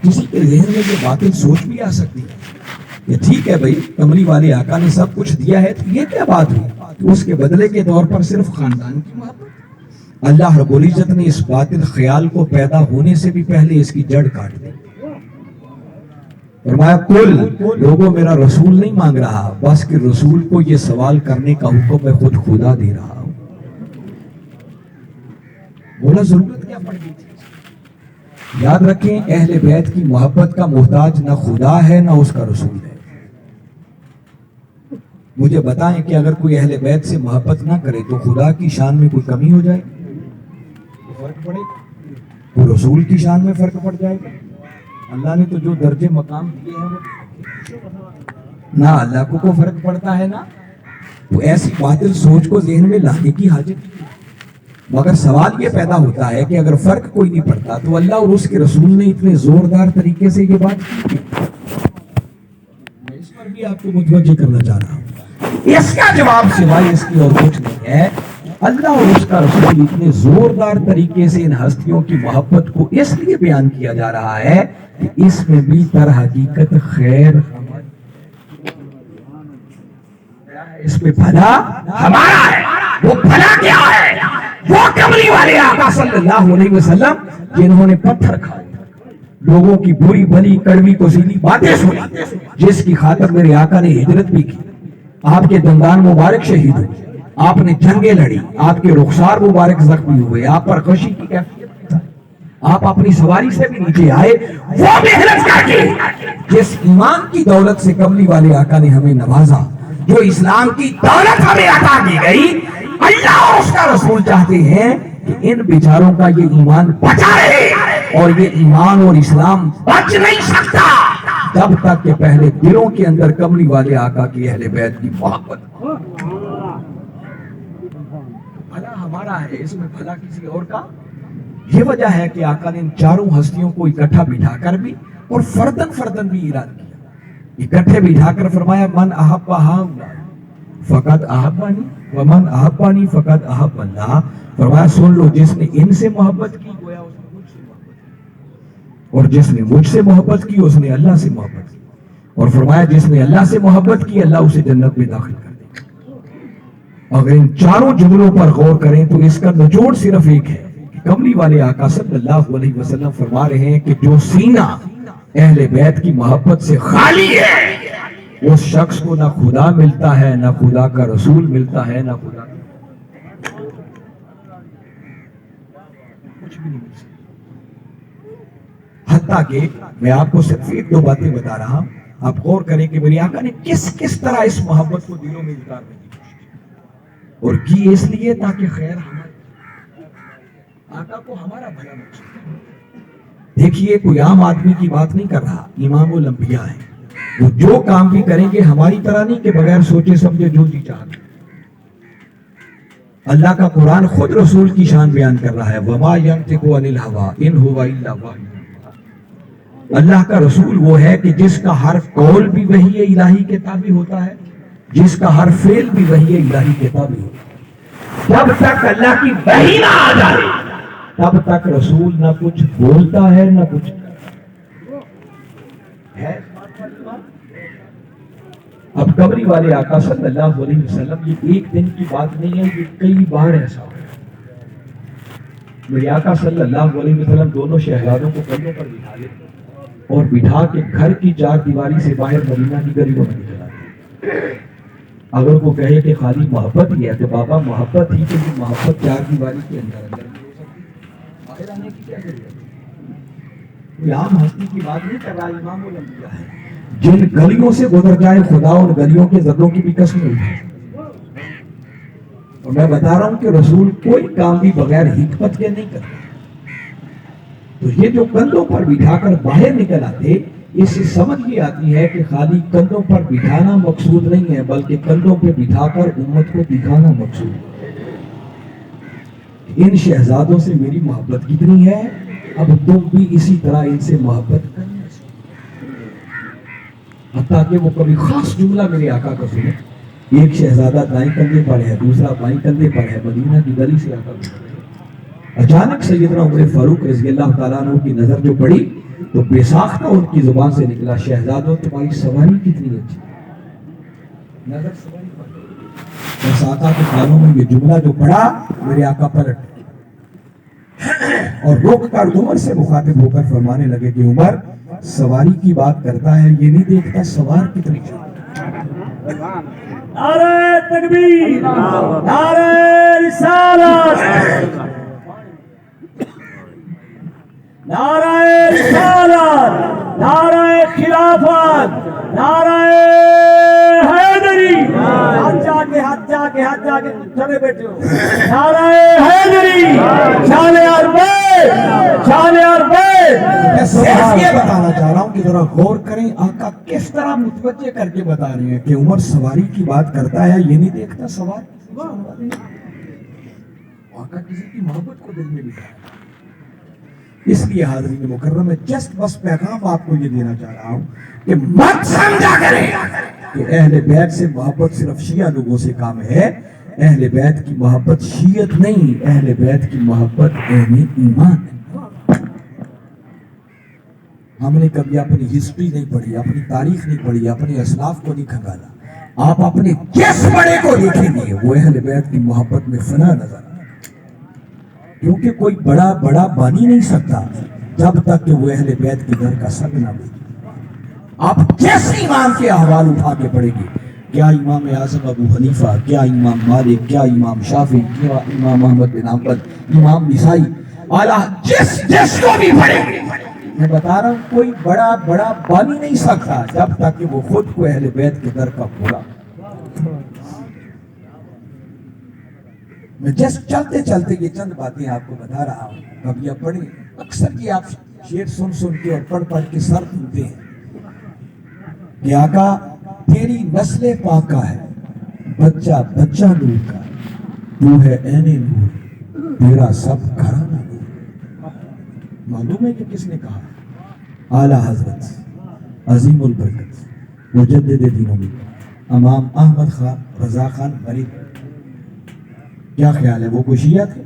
کسی کے ذہن میں یہ باطل سوچ بھی آ سکتی ہے کہ ٹھیک ہے بھائی کملی والے آقا نے سب کچھ دیا ہے, تو یہ کیا بات ہوئی کہ اس کے بدلے کے طور پر صرف خاندان کی محبت. اللہ رب العزت نے اس باطل خیال کو پیدا ہونے سے بھی پہلے اس کی جڑ کاٹ دی. فرمایا کل لوگوں میرا رسول نہیں مانگ رہا, بس کہ رسول کو یہ سوال کرنے کا حکم میں خود خدا دے رہا ہوں. بولا ضرورت کیا پڑ گئی تھی. یاد رکھیں اہل بیت کی محبت کا محتاج نہ خدا ہے نہ اس کا رسول ہے. مجھے بتائیں کہ اگر کوئی اہل بیت سے محبت نہ کرے تو خدا کی شان میں کوئی کمی ہو جائے, فرق پڑے گا. کوئی رسول کی شان میں فرق پڑ جائے گا. اللہ نے تو جو درجے مقام دیے ہیں وہ نہ اللہ کو فرق پڑتا ہے نا. تو ایسی باطل سوچ کو ذہن میں لانے کی حاجت نہیں. مگر سوال یہ پیدا ہوتا ہے کہ اگر فرق کوئی نہیں پڑتا تو اللہ اور اس کے رسول نے اتنے زوردار طریقے سے یہ بات کی. میں اس پر بھی آپ کو متوجہ کرنا چاہ رہا ہوں. اس کا جواب سوائے اس کی اور کچھ نہیں ہے. اللہ اور اس کا رسول اتنے زوردار طریقے سے ان ہستیوں کی محبت کو اس لیے بیان کیا جا رہا ہے کہ اس میں بھی در حقیقت خیر, اس میں بھلا ہمارا ہے. وہ بھلا کیا ہے؟ وہ کملی والے آقا صلی اللہ علیہ وسلم جنہوں نے پتھر کھائے, لوگوں کی بری بھلی کڑوی کوسیلی باتیں سنی, جس کی خاطر میرے آقا نے ہجرت بھی کی. آپ کے دندان مبارک شہید ہوئے, آپ نے جنگیں لڑی, آپ کے رخسار مبارک زخمی ہوئے, آپ پر خوشی کی کیفیت, آپ اپنی سواری سے بھی نیچے آئے. وہ محنت کر کے جس ایمان کی دولت سے کملی والے آقا نے ہمیں نوازا, جو اسلام کی دولت ہمیں عطا کی گئی, اللہ اور اس کا رسول چاہتے ہیں کہ ان بیچاروں کا یہ ایمان بچا رہے. اور یہ ایمان اور اسلام بچ نہیں سکتا جب تک کہ پہلے دلوں کے اندر کملی والے آقا کی اہل بیت کی محبت. بھلا ہمارا ہے, اس میں بھلا کسی اور کا. یہ وجہ ہے کہ آقا نے ان چاروں ہستیوں کو اکٹھا بٹھا کر بھی اور فردن فردن بھی اعلان کیا. اکٹھے بٹھا کر فرمایا من احب ہؤلاء فقد احبنی ومن احبنی فقد احب اللہ. فرمایا سن لو, جس نے ان سے محبت کی گویا اس نے مجھ سے محبت کی, اور جس نے مجھ سے محبت کی اس نے اللہ سے محبت کی. اور فرمایا جس نے اللہ سے محبت کی اللہ اسے جنت میں داخل کر دے گا. اگر ان چاروں جملوں پر غور کریں تو اس کا نچوڑ صرف ایک ہے کہ کملی والے آقا صلی اللہ علیہ وسلم فرما رہے ہیں کہ جو سینہ اہل بیت کی محبت سے خالی ہے اس شخص کو نہ خدا ملتا ہے, نہ خدا کا رسول ملتا ہے, نہ خدا کچھ بھی نہیں مل سکتا. حتیٰ کہ میں آپ کو صرف 1-2 باتیں بتا رہا ہوں, آپ غور کریں کہ میری آقا نے کس طرح اس محبت کو دلوں میں اتارنے کی کوشش کی, اور کی اس لیے تاکہ خیر ہمارے. آقا کو ہمارا بھلا مقصود ہے۔ دیکھیے کوئی عام آدمی کی بات نہیں کر رہا، امام الانبیاء ہے، وہ جو کام بھی کریں گے ہماری طرح نہیں کہ بغیر سوچے سمجھے جو جی چاہتے۔ اللہ کا قرآن خود رسول کی شان بیان کر رہا ہے، وما ينطق عن الهوى ان هو الا وحی۔ اللہ کا رسول وہ ہے کہ جس کا ہر قول بھی وحی الہی کے تابع ہوتا ہے، جس کا ہر فعل بھی وحی الہی کے تابع ہوتا ہے۔ جب تک اللہ کی وحی نہ آ جائے تب تک رسول نہ کچھ بولتا ہے نہ کچھ ہے۔ اب قبری والے آقا صلی اللہ علیہ وسلم یہ ایک دن کی بات نہیں ہے، یہ کئی بار ایسا ہو۔ میرے آقا صلی اللہ علیہ وسلم دونوں شہزادوں کو کندھوں پر بٹھا لیتے اور بٹھا کے گھر کی چار دیواری سے باہر مدینہ کی گلیوں میں نکلاتے۔ اگر وہ کہے کہ خالی محبت ہی ہے تو بابا محبت ہی، کہ محبت چار دیواری کے اندر اندر بھی ہو سکتی ہے، باہر آنے کی کیا ضرورت ہے؟ کوئی عام ہستی کی بات نہیں کر رہا، امام الانبیاء ہے۔ جن گلیوں سے گزر جائے خدا ان گلیوں کے ذروں کی بھی قسم اٹھائے۔ اور میں بتا رہا ہوں کہ رسول کوئی کام بھی بغیر حکمت کے نہیں کرتا۔ تو یہ جو کندھوں پر بٹھا کر باہر نکل آتے، اس سے سمجھ یہ آتی ہے کہ خالی کندھوں پر بٹھانا مقصود نہیں ہے، بلکہ کندھوں پہ بٹھا کر امت کو دکھانا مقصود ہے۔ ان شہزادوں سے میری محبت کتنی ہے، اب تم بھی اسی طرح ان سے محبت کرنا، حتیٰ کہ وہ کبھی خاص جملہ میرے آقا کا سنے، ایک شہزادہ دائیں کندھے پر ہے، دوسرا بائیں کندھے پر ہے، مدینہ کی گلی سے آقا گزر رہے۔ اچانک سیدنا عمر فاروق رضی اللہ تعالیٰ عنہ کی نظر جو پڑی تو بے ساختہ ان کی زبان سے نکلا، شہزادوں تمہاری سواری کتنی اچھی، نظر سواری پر۔ بس آقا کے کانوں میں یہ جملہ جو پڑا، میرے آقا پلٹ اور رک کر عمر سے مخاطب ہو کر فرمانے لگے کہ عمر سواری کی بات کرتا ہے، یہ نہیں دیکھتا سوار کتنی چاہیے۔ نعرہ تکبیر، نعرہ رسالت، نعرہ رسالت، نعرہ خلافت، نعرہ حیدری، ہاتھ جا کے چلے بیٹھے ہو، نعرہ حیدری، شان اربعین، شان اربعین۔ میں صرف یہ بتانا چاہ رہا ہوں کہ ذرا غور کریں آقا کس طرح متوجہ کر کے بتا رہے ہیں کہ عمر سواری کی بات کرتا ہے، یہ نہیں دیکھتا سوار۔ آقا کسی کی محبت کو دل میں بٹھا ہے۔ اس لیے حاضرین مکرم میں جسٹ بس پیغام آپ کو یہ دینا چاہ رہا ہوں کہ مت سمجھا کریں کہ اہل بیت سے محبت صرف شیعہ لوگوں سے کام ہے۔ اہل بیت کی محبت شیعت نہیں، اہل بیت کی محبت اہل ایمان ہے۔ ہم نے کبھی اپنی ہسٹری نہیں پڑھی، اپنی تاریخ نہیں پڑھی، اپنے اسلاف کو نہیں کھنگالا۔ آپ اپنے جس بڑے کو دیکھیں گے وہ اہل بیت کی محبت میں فنا نظر آئے، کیونکہ کوئی بڑا بانی نہیں سکتا جب تک کہ وہ اہل بیت کی در کا سگ نہ بھیجے۔ آپ جس امام کے احوال اٹھا کے پڑھیں گے، کیا امام اعظم ابو حنیفہ، کیا امام مالک، کیا امام شافعی، کیا امام احمد بن حنبل، امام نسائی، اعلیٰ جس کو بھی پڑھیں گے، میں بتا رہا ہوں کوئی بڑا بانی نہیں سکتا جب تک کہ وہ خود کو اہل بیت کے در کا پورا۔ میں جس چلتے یہ چند باتیں آپ کو بتا رہا ہوں، کبھی آپ پڑھیں، اکثر یہ آپ شعر سن کے اور پڑھ کے سر دھوتے ہیں کہ آقا تیری نسل پاکا ہے، بچہ نور کا، تو ہے عین نور، تیرا سب گھرانہ نور۔ معلوم ہے کہ کس نے کہا؟ اعلیٰ حضرت عظیم البرکت مجدد دین امت امام احمد خان رضا خان فرید۔ کیا خیال ہے وہ کوئی شیعہ تھے؟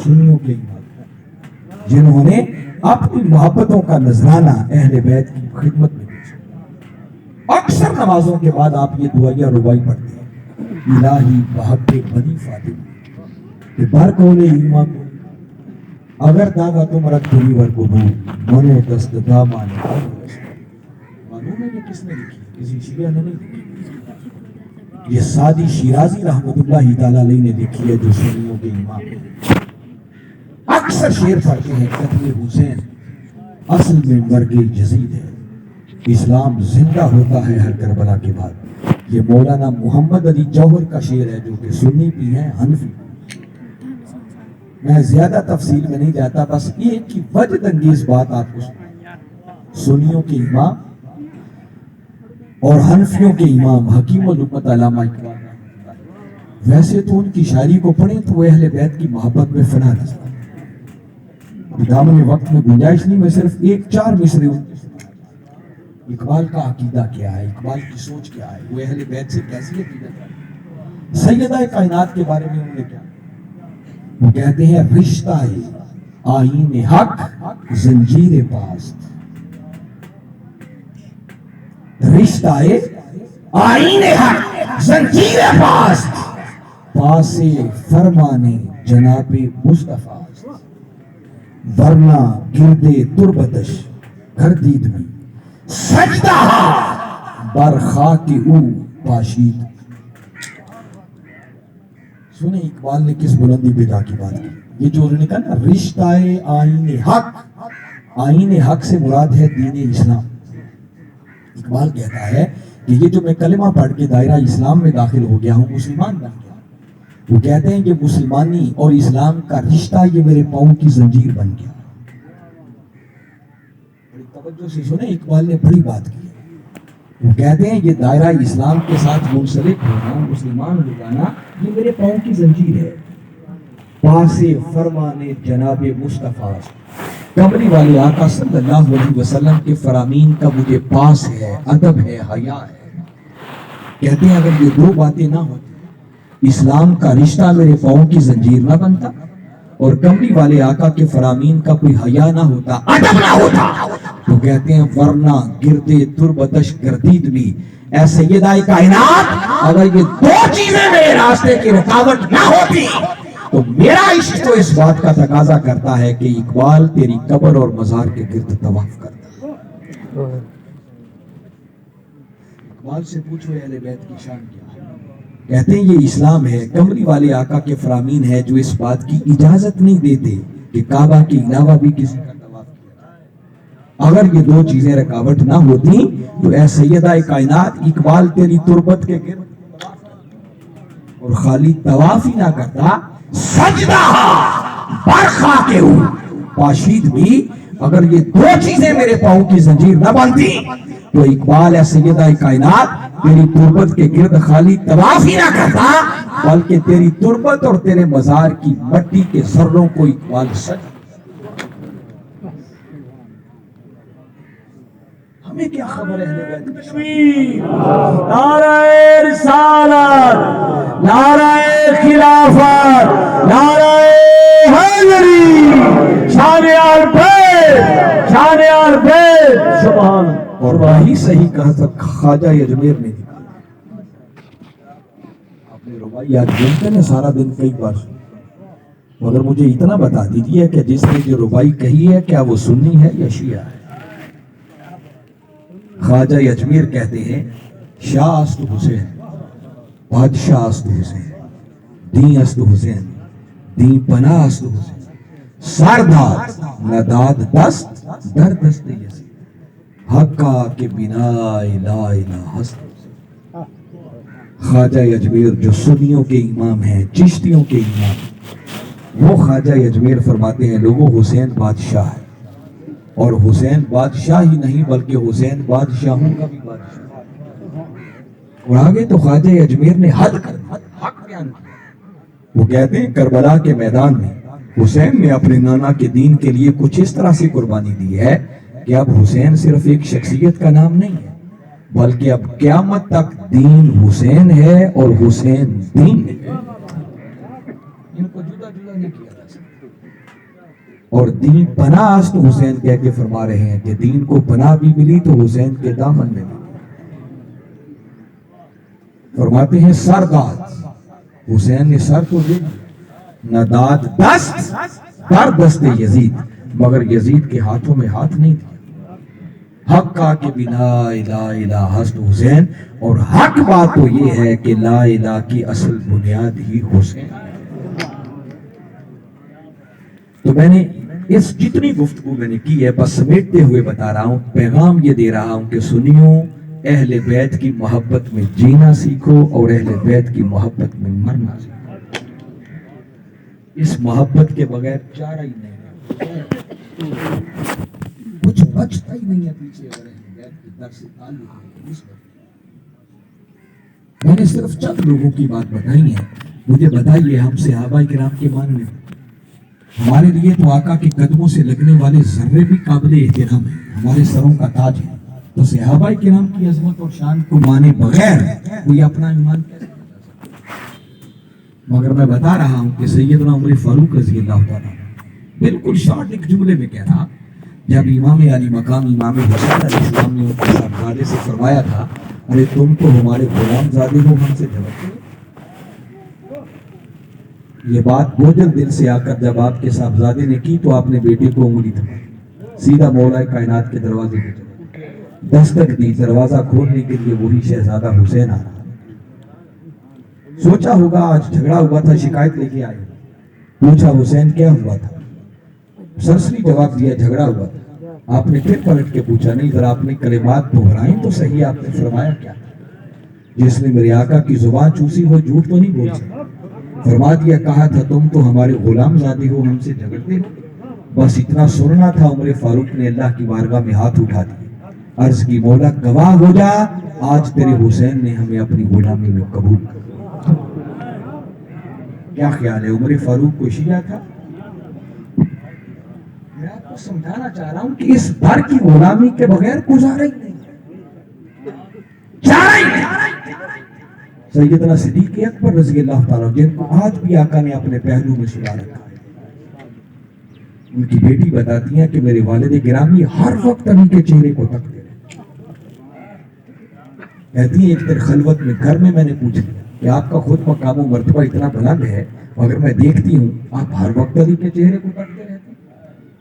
سنیوں کے امام جنہوں نے اپنی محبتوں کا نذرانہ اہل بیت کی خدمت میں دیا۔ اکثر نمازوں کے بعد آپ یہ دعائیہ ربائی پڑھتے ہیں، الہی بحق بنی فاطمہ کہ بار کولے ایمان اگر داغا تم رکھ دلی ور کو منو دست دامانے۔ معلوم ہے کہ کس نے لکھی؟ کسی شیعہ نے نہیں لکھی، یہ سادی شیرازی رحمت اللہ تعالیٰ علیہ نے لکھی ہے، جو سنیوں کے امام ہیں۔ اکثر شعر پڑھتے ہیں، قتل حسین اصل میں مرگ یزید ہے، اسلام زندہ ہوتا ہے ہر کربلا کے بعد۔ یہ مولانا محمد علی جوہر کا شعر ہے، جو کہ سنی بھی ہیں، حنفی۔ میں زیادہ تفصیل میں نہیں جاتا، بس ایک کی وجد انگیز بات آپ کو سنیوں کے امام اور حنفیوں کے امام حکیم الامت علامہ اقبال، ویسے تو ان کی شاعری کو پڑھیں تو وہ اہل بیت کی محبت میں فنا نظر آتی۔ دامن وقت میں گنجائش نہیں، میں صرف ایک چار مصرے ہوں۔ اقبال کا عقیدہ کیا ہے، اقبال کی سوچ کیا ہے، وہ اہل بیت سے کیسی عقیدہ ہے، سیدہ کائنات کے بارے میں انہوں نے کیا، وہ کہتے ہیں رشتہ آئین حق زنجیر پاست، رشتہ آئین حق زنجیر پاست، پاس فرمانے جناب مصطفیٰ، ورنہ گردے تربتش گردید میں سجدہ بر خاک او پاشید۔ سنیں اقبال نے کس بلندی بدا کی بات کی، یہ جو انہوں نے کہا نا رشتہ آئین حق، آئین حق سے مراد ہے دین اسلام۔ اقبال کہتا ہے کہ یہ جو میں کلمہ پڑھ کے دائرہ اسلام میں داخل ہو گیا ہوں، مسلمان بن گیا، وہ کہتے ہیں کہ مسلمانی اور اسلام کا رشتہ یہ میرے پاؤں کی زنجیر بن گیا۔ بڑی توجہ سے سنیں، اقبال نے بڑی بات کی ہے، وہ کہتے ہیں یہ دائرہ اسلام کے ساتھ منسلک ہونا، مسلمان ہو جانا، یہ میرے پاؤں کی زنجیر ہے۔ پاس فرمان جناب مصطفیٰ، کملی والے آقا صلی اللہ علیہ وسلم کے فرامین کا مجھے پاس ہے، ادب ہے، حیا ہے۔ کہتے ہیں اگر یہ دو باتیں نہ ہوتی، اسلام کا رشتہ میرے پاؤں کی زنجیر نہ بنتا، اور کملی والے آقا کے فرامین کا کوئی حیا نہ ہوتا، ادب نہ ہوتا، تو کہتے ہیں ورنہ گردے تربتش گردید بھی، اے سیدہ کائنات، اگر یہ دو چیزیں میرے راستے کی رکاوٹ نہ ہوتی تو میرا عشق تو اس بات کا تقاضا کرتا ہے کہ اقبال تیری قبر اور مزار کے گرد طواف کرتا۔ اقبال سے پوچھو اہل بیت کی شان کیا ہے، کہتے ہیں یہ اسلام ہے، کملی والے آقا کے فرامین ہے جو اس بات کی اجازت نہیں دیتے کہ کعبہ کے علاوہ بھی کسی کا طواف کیا۔ اگر یہ دو چیزیں رکاوٹ نہ ہوتی تو اے سیدہ کائنات، اقبال تیری تربت کے گرد طواف کرتا، اور خالی طواف ہی نہ کرتا، سجدہ برخا کے ہوں پاشید بھی، اگر یہ دو چیزیں میرے پاؤں کی زنجیر نہ بنتی تو اقبال اے سیدہ کائنات تیری تربت کے گرد خالی طواف ہی نہ کرتا، بلکہ تیری تربت اور تیرے مزار کی مٹی کے ذروں کو اقبال سجدہ۔ ہمیں کیا خبر ہے اہل بیت کی؟ نعرہ رسالت، نعرہ خلافت، نعرہ حیدری، شان آل بیت، شان آل بیت، سبحان اللہ۔ اور وہی صحیح کہا تھا خواجہ اجمیر نے، آپ نے ربائی یاد جنتے نے سارا دن کئی بار سنی، مگر مجھے اتنا بتا دیجئے کہ جس نے جو ربائی کہی ہے کیا وہ سنی ہے یا شیعہ ہے؟ خواجہ اجمیر کہتے ہیں شاہ است حسین، بادشاہ است حسین، دین است حسین، دین پناہ است حسین، سرداد نداد دست در دست یزید، حقا کے بنا لا الہ ہست حسین۔ خواجہ اجمیر جو سنیوں کے امام ہیں، چشتیوں کے امام، وہ خواجہ اجمیر فرماتے ہیں لوگوں حسین بادشاہ ہے، اور حسین بادشاہ ہی نہیں بلکہ حسین بادشاہوں کا بھی بادشاہ ہے۔ اور آگے تو خواجہ اجمیر نے حق بیان کیا، وہ کہتے ہیں کربلا کے میدان میں حسین نے اپنے نانا کے دین کے لیے کچھ اس طرح سے قربانی دی ہے کہ اب حسین صرف ایک شخصیت کا نام نہیں ہے، بلکہ اب قیامت تک دین حسین ہے اور حسین دین ہے، ان کو جدا جدا نہیں کیا جا سکتا۔ اور دین پناہ است حسین کہہ کے فرما رہے ہیں کہ دین کو پناہ بھی ملی تو حسین کے دامن میں ملی۔ فرماتے ہیں سرداد، حسین نے سر تو دے نداد دست در دست یزید، مگر یزید کے ہاتھوں میں ہاتھ نہیں دیا۔ حق کا کہ بنا الہ الہ ہست حسین، اور حق بات تو یہ ہے کہ لا الہ کی اصل بنیاد ہی حسین۔ تو میں نے اس جتنی گفتگو میں نے کی ہے بس سمیٹتے ہوئے بتا رہا ہوں، پیغام یہ دے رہا ہوں کہ سنیوں، اہل بیت کی محبت میں جینا سیکھو اور اہل بیت کی محبت میں مرنا سیکھو۔ اس محبت کے بغیر چارہ ہی نہیں ہے، کچھ بچتا ہی نہیں ہے پیچھے اگر اہل بیت کے در سے تعلق ہے۔ میں نے صرف چند لوگوں کی بات بتائی ہے، مجھے بتائیے ہم صحابہ کرام کے ماننے ہمارے لیے تو آقا کے قدموں سے لگنے والے ذرے بھی قابل احترام ہیں، ہمارے سروں کا تاج ہے، تو صحابہ کرام کی عظمت اور شان کو مانے بغیر کوئی اپنا ایمان کیسے بتا سکتا ہے؟ مگر میں بتا رہا ہوں کہ سیدنا عمر فاروق رضی اللہ تعالیٰ بالکل شارٹ ایک جملے میں کہہ رہا، جب امام علی مقام امام حسین علیہ السلام نے ان کے صاحبزادے سے فرمایا تھا ارے تم تو ہمارے غلام زادے ہو، ہم سے جھگڑتے ہو۔ یہ بات بوجھل دل سے آ کر جب آپ کے صاحبزادے نے کی تو آپ نے بیٹے کو انگلی تھما سیدھا مولا کائنات کے دروازے پہ چلے، دستک دی، دروازہ کھولنے کے لیے وہی شہزادہ حسین آ رہا، سوچا ہوگا آج جھگڑا ہوا تھا، شکایت لے کے آئے، پوچھا حسین کیا ہوا تھا، سرسری جواب دیا جھگڑا ہوا تھا۔ آپ نے پھر پلٹ کے پوچھا نہیں ذرا اپنے کلمات دہرائیں تو صحیح، آپ نے فرمایا کیا؟ جس نے میرے آقا کی زبان چوسی ہو جھوٹ تو نہیں بول سکتا۔ فرما دیا کہا تھا تم تو ہمارے غلام زادے ہو، ہم سے جھگڑتے ہو۔ بس اتنا سننا تھا، عمر فاروق نے اللہ کی بارگاہ میں ہاتھ اٹھا دیا، عرض کی مولا گواہ ہو جا آج تیرے حسین نے ہمیں اپنی غلامی میں قبول کر۔ کیا خیال ہے عمر فاروق کو شیعہ تھا؟ میں آپ کو سمجھانا چاہ رہا ہوں کہ اس در کی غلامی کے بغیر گزارا ہی نہیں ہے، چارہ ہی نہیں۔ سیدنا صدیق اکبر رضی اللہ تعالیٰ جن کو آج بھی آقا نے اپنے پہلو میں سلا رکھا ہے، ان کی بیٹی بتاتی ہیں کہ میرے والد گرامی ہر وقت علی کے چہرے کو تکتے رہے، کہتی ہیں ایک دن خلوت میں گھر میں نے پوچھ لیا کہ آپ کا خود مقام و مرتبہ اتنا بلند ہے مگر میں دیکھتی ہوں آپ ہر وقت علی کے چہرے کو تکتے رہتے ہیں۔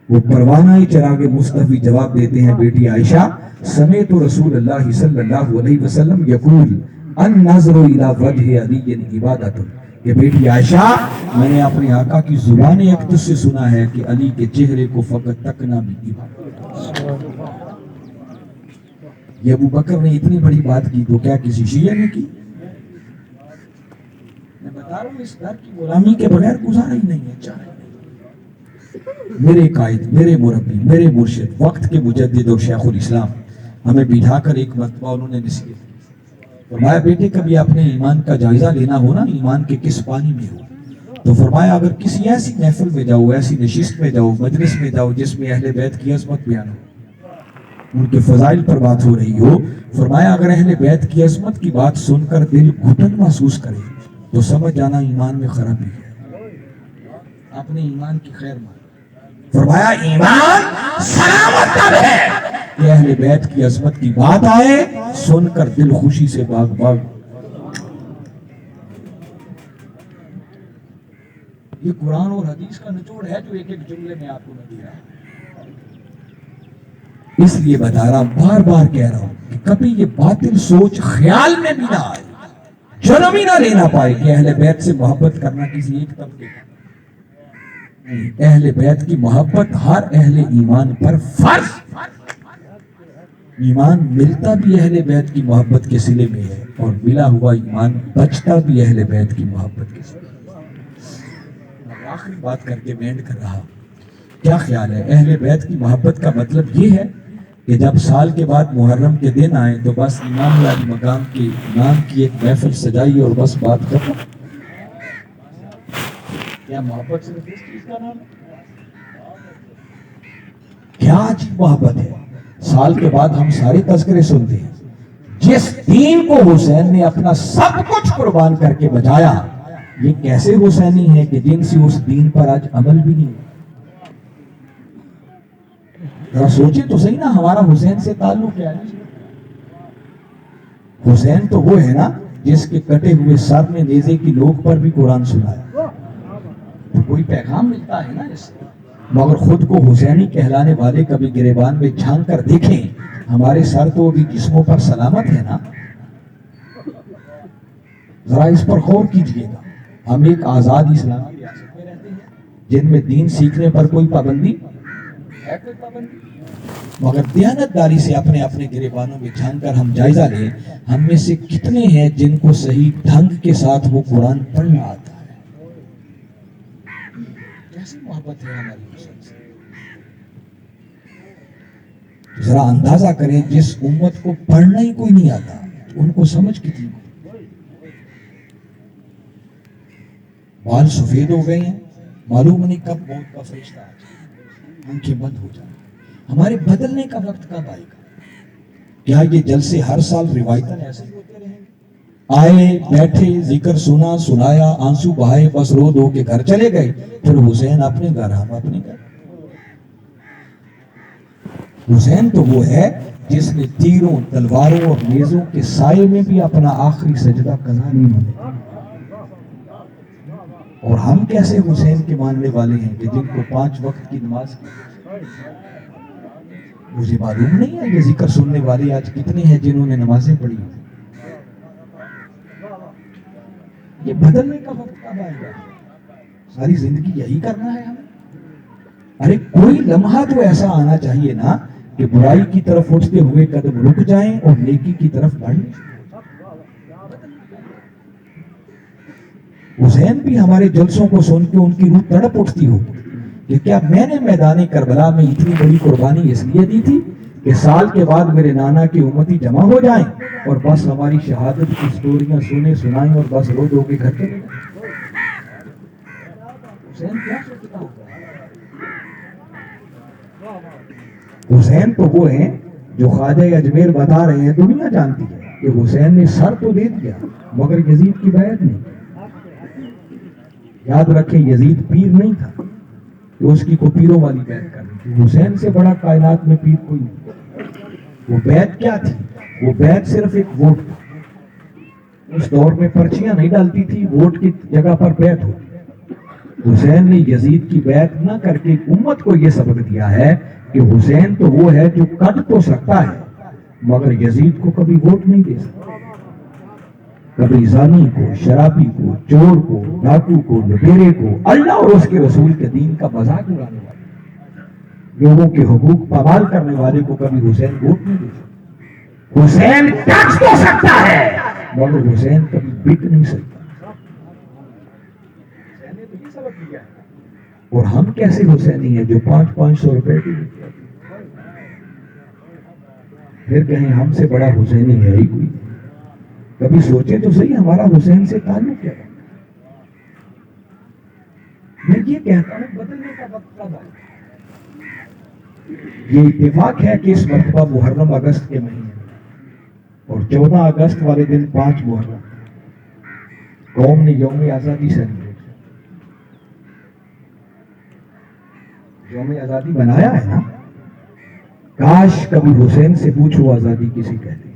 وہ پروانہ چراغ مصطفی جواب دیتے ہیں بیٹی عائشہ سمیت رسول اللہ صلی اللہ علیہ وسلم یقول النظر الی وجہ علی عبادت، کہ بیٹی عائشہ میں نے اپنے آقا کی زبان اقدس سے سنا ہے کہ علی کے چہرے کو فقط تکنا بھی عبادت۔ یہ ابو بکر نے اتنی بڑی بات کی تو کیا کسی شیعہ نے کی؟ میں بتا رہا ہوں اس در کی غلامی کے بغیر گزارا ہی نہیں ہے، چارہ ہی نہیں۔ میرے قائد، میرے مربی، میرے مرشد، وقت کے مجدد اور شیخ الاسلام ہمیں بٹھا کر ایک مرتبہ انہوں نے نصیحت کی، فرمایا بیٹے کبھی اپنے ایمان کا جائزہ لینا ہو نا، ایمان کے کس پانی میں ہو، تو فرمایا اگر کسی ایسی محفل میں جاؤ، ایسی نشست میں جاؤ، مجلس میں جاؤ جس میں اہل بیت کی عظمت بیان ہو، ان کے فضائل پر بات ہو رہی ہو، فرمایا اگر اہل بیت کی عظمت کی بات سن کر دل گھٹن محسوس کرے تو سمجھ جانا ایمان میں خرابی ہے، اپنے ایمان کی خیر مان۔ فرمایا ایمان سلامت تب ہے کہ اہل بیت کی عظمت کی بات آئے، سن کر دل خوشی سے باغ باغ۔ یہ قرآن اور حدیث کا نچوڑ ہے جو ایک ایک جملے میں آپ کو نہ دیا ہے، اس لیے بتا رہا بار بار کہہ رہا ہوں کہ کبھی یہ باطل سوچ خیال میں بھی نہ آئے، جنم ہی نہ لینا پائے کہ اہل بیت سے محبت کرنا کسی ایک طبقے کا، اہل بیت کی محبت ہر اہل ایمان پر فرض۔ ایمان ملتا بھی اہل بیت کی محبت کے صلے میں ہے اور ملا ہوا ایمان بچتا بھی اہل بیت کی محبت کے صلے میں۔ آخری بات کر کے میں اینڈ کر رہا، کیا خیال ہے اہل بیت کی محبت کا مطلب یہ ہے کہ جب سال کے بعد محرم کے دن آئے تو بس امام علی مقام کے نام کی ایک محفل سجائی اور بس بات ختم؟ کیا محبت صرف اس چیز کا نام ہے؟ کیا عجیب محبت ہے، سال کے بعد ہم سارے تذکرے سنتے ہیں، جس دین کو حسین نے اپنا سب کچھ قربان کر کے بچایا، یہ کیسے حسینی ہے کہ جن سے اس دین پر آج عمل بھی نہیں۔ ذرا سوچے تو صحیح نا، ہمارا حسین سے تعلق کیا ہے؟ حسین تو وہ ہے نا جس کے کٹے ہوئے سر نے نیزے کی نوک پر بھی قرآن سنایا، تو کوئی پیغام ملتا ہے نا اس سے۔ مگر خود کو حسینی کہلانے والے کبھی گریبان میں جھانک کر دیکھیں، ہمارے سر تو ابھی جسموں پر سلامت ہے نا۔ ذرا اس پر غور کیجئے گا، ہم ایک آزاد اسلامی ریاست میں رہتے ہیں جن میں دین سیکھنے پر کوئی پابندی ہے، کوئی پابندی، مگر دیانتداری سے اپنے اپنے گریبانوں میں جھانک کر ہم جائزہ لیں، ہم میں سے کتنے ہیں جن کو صحیح ڈھنگ کے ساتھ وہ قرآن پڑھنا آتا ہے؟ محبت ہے ہماری حسین سے. ذرا اندازہ کریں جس امت کو پڑھنا ہی کوئی نہیں آتا ان کو سمجھ کتنی. بال سفید ہو گئے ہیں, معلوم نہیں کب موت کا فرشتہ آ جائے, آنکھیں بند ہو جائیں. ہمارے بدلنے کا وقت کب آئے گا؟ کیا یہ جلسے ہر سال روایتاً ایسے ہی ہوتے رہیں گے؟ آئے بیٹھے ذکر سنا سنایا آنسو بہائے بس رو دو کے گھر چلے گئے, پھر حسین اپنے گھر ہم اپنے گھر. حسین تو وہ ہے جس نے تیروں تلواروں اور نیزوں کے سائے میں بھی اپنا آخری سجدہ قضا نہیں مانا. اور ہم کیسے حسین کے ماننے والے ہیں کہ جن کو 5 وقت کی نماز کی. مجھے معلوم نہیں ہے یہ ذکر سننے والے آج کتنے ہیں جنہوں نے نمازیں پڑھی. یہ بدلنے کا وقت کب آئے گا؟ ساری زندگی یہی کرنا ہے ہمیں؟ ارے کوئی لمحہ تو ایسا آنا چاہیے نا کہ برائی کی طرف اٹھتے ہوئے قدم رک جائیں اور نیکی کی طرف بڑھیں. حسین بھی ہمارے جلسوں کو سن کے ان کی روح تڑپ اٹھتی ہو کہ کیا میں نے میدان کربلا میں اتنی بڑی قربانی اس لیے دی تھی کہ سال کے بعد میرے نانا کی امتی جمع ہو جائیں اور بس ہماری شہادت کی سٹوریاں سنے سنائیں اور بس رو دو کے گھر چلے جائیں. حسین کیا سوچتا ہوگا؟ حسین تو وہ ہیں جو خواجہ اجمیر بتا رہے ہیں, دنیا جانتی ہے کہ حسین نے سر تو دے دیا مگر یزید کی بیعت نہیں. یاد رکھیں یزید پیر نہیں تھا کہ اس کی کو پیروں والی بیعت کرنی تھی. حسین سے بڑا کائنات میں پیر کوئی نہیں. وہ بیعت کیا تھی؟ وہ بیعت صرف ایک ووٹ تھا. اس دور میں پرچیاں نہیں ڈالتی تھی, ووٹ کی جگہ پر بیعت ہوتی. حسین نے یزید کی بیعت نہ کر کے امت کو یہ سبق دیا ہے کہ حسین تو وہ ہے جو کٹ تو سکتا ہے مگر یزید کو کبھی ووٹ نہیں دے سکتا. کبھی زانی کو, شرابی کو, چور کو, ڈاکو کو, لٹیرے کو, اللہ اور اس کے رسول کے دین کا مذاق اڑانے والے, لوگوں کے حقوق پامال کرنے والے کو کبھی حسین ووٹ نہیں دے سکتا. حسین ٹیکس تو سکتا ہے مگر حسین کبھی بک نہیں سکتا. اور ہم کیسے حسینی ہیں جو 500 روپے کی پھر کہیں ہم سے بڑا حسینی ہے ہی کوئی. کبھی سوچے تو صحیح ہمارا حسین سے تعلق کیا ہے؟ میں یہ کہتا ہوں بدلنے کا وقت کب آئے. یہ اتفاق ہے کہ اس مرتبہ محرم اگست کے مہینے اور 14 اگست والے دن 5 محرم قوم نے یوم آزادی سیلیبریٹ یوم آزادی بنایا ہے نا. کاش کبھی حسین سے پوچھو آزادی کسی کہتے.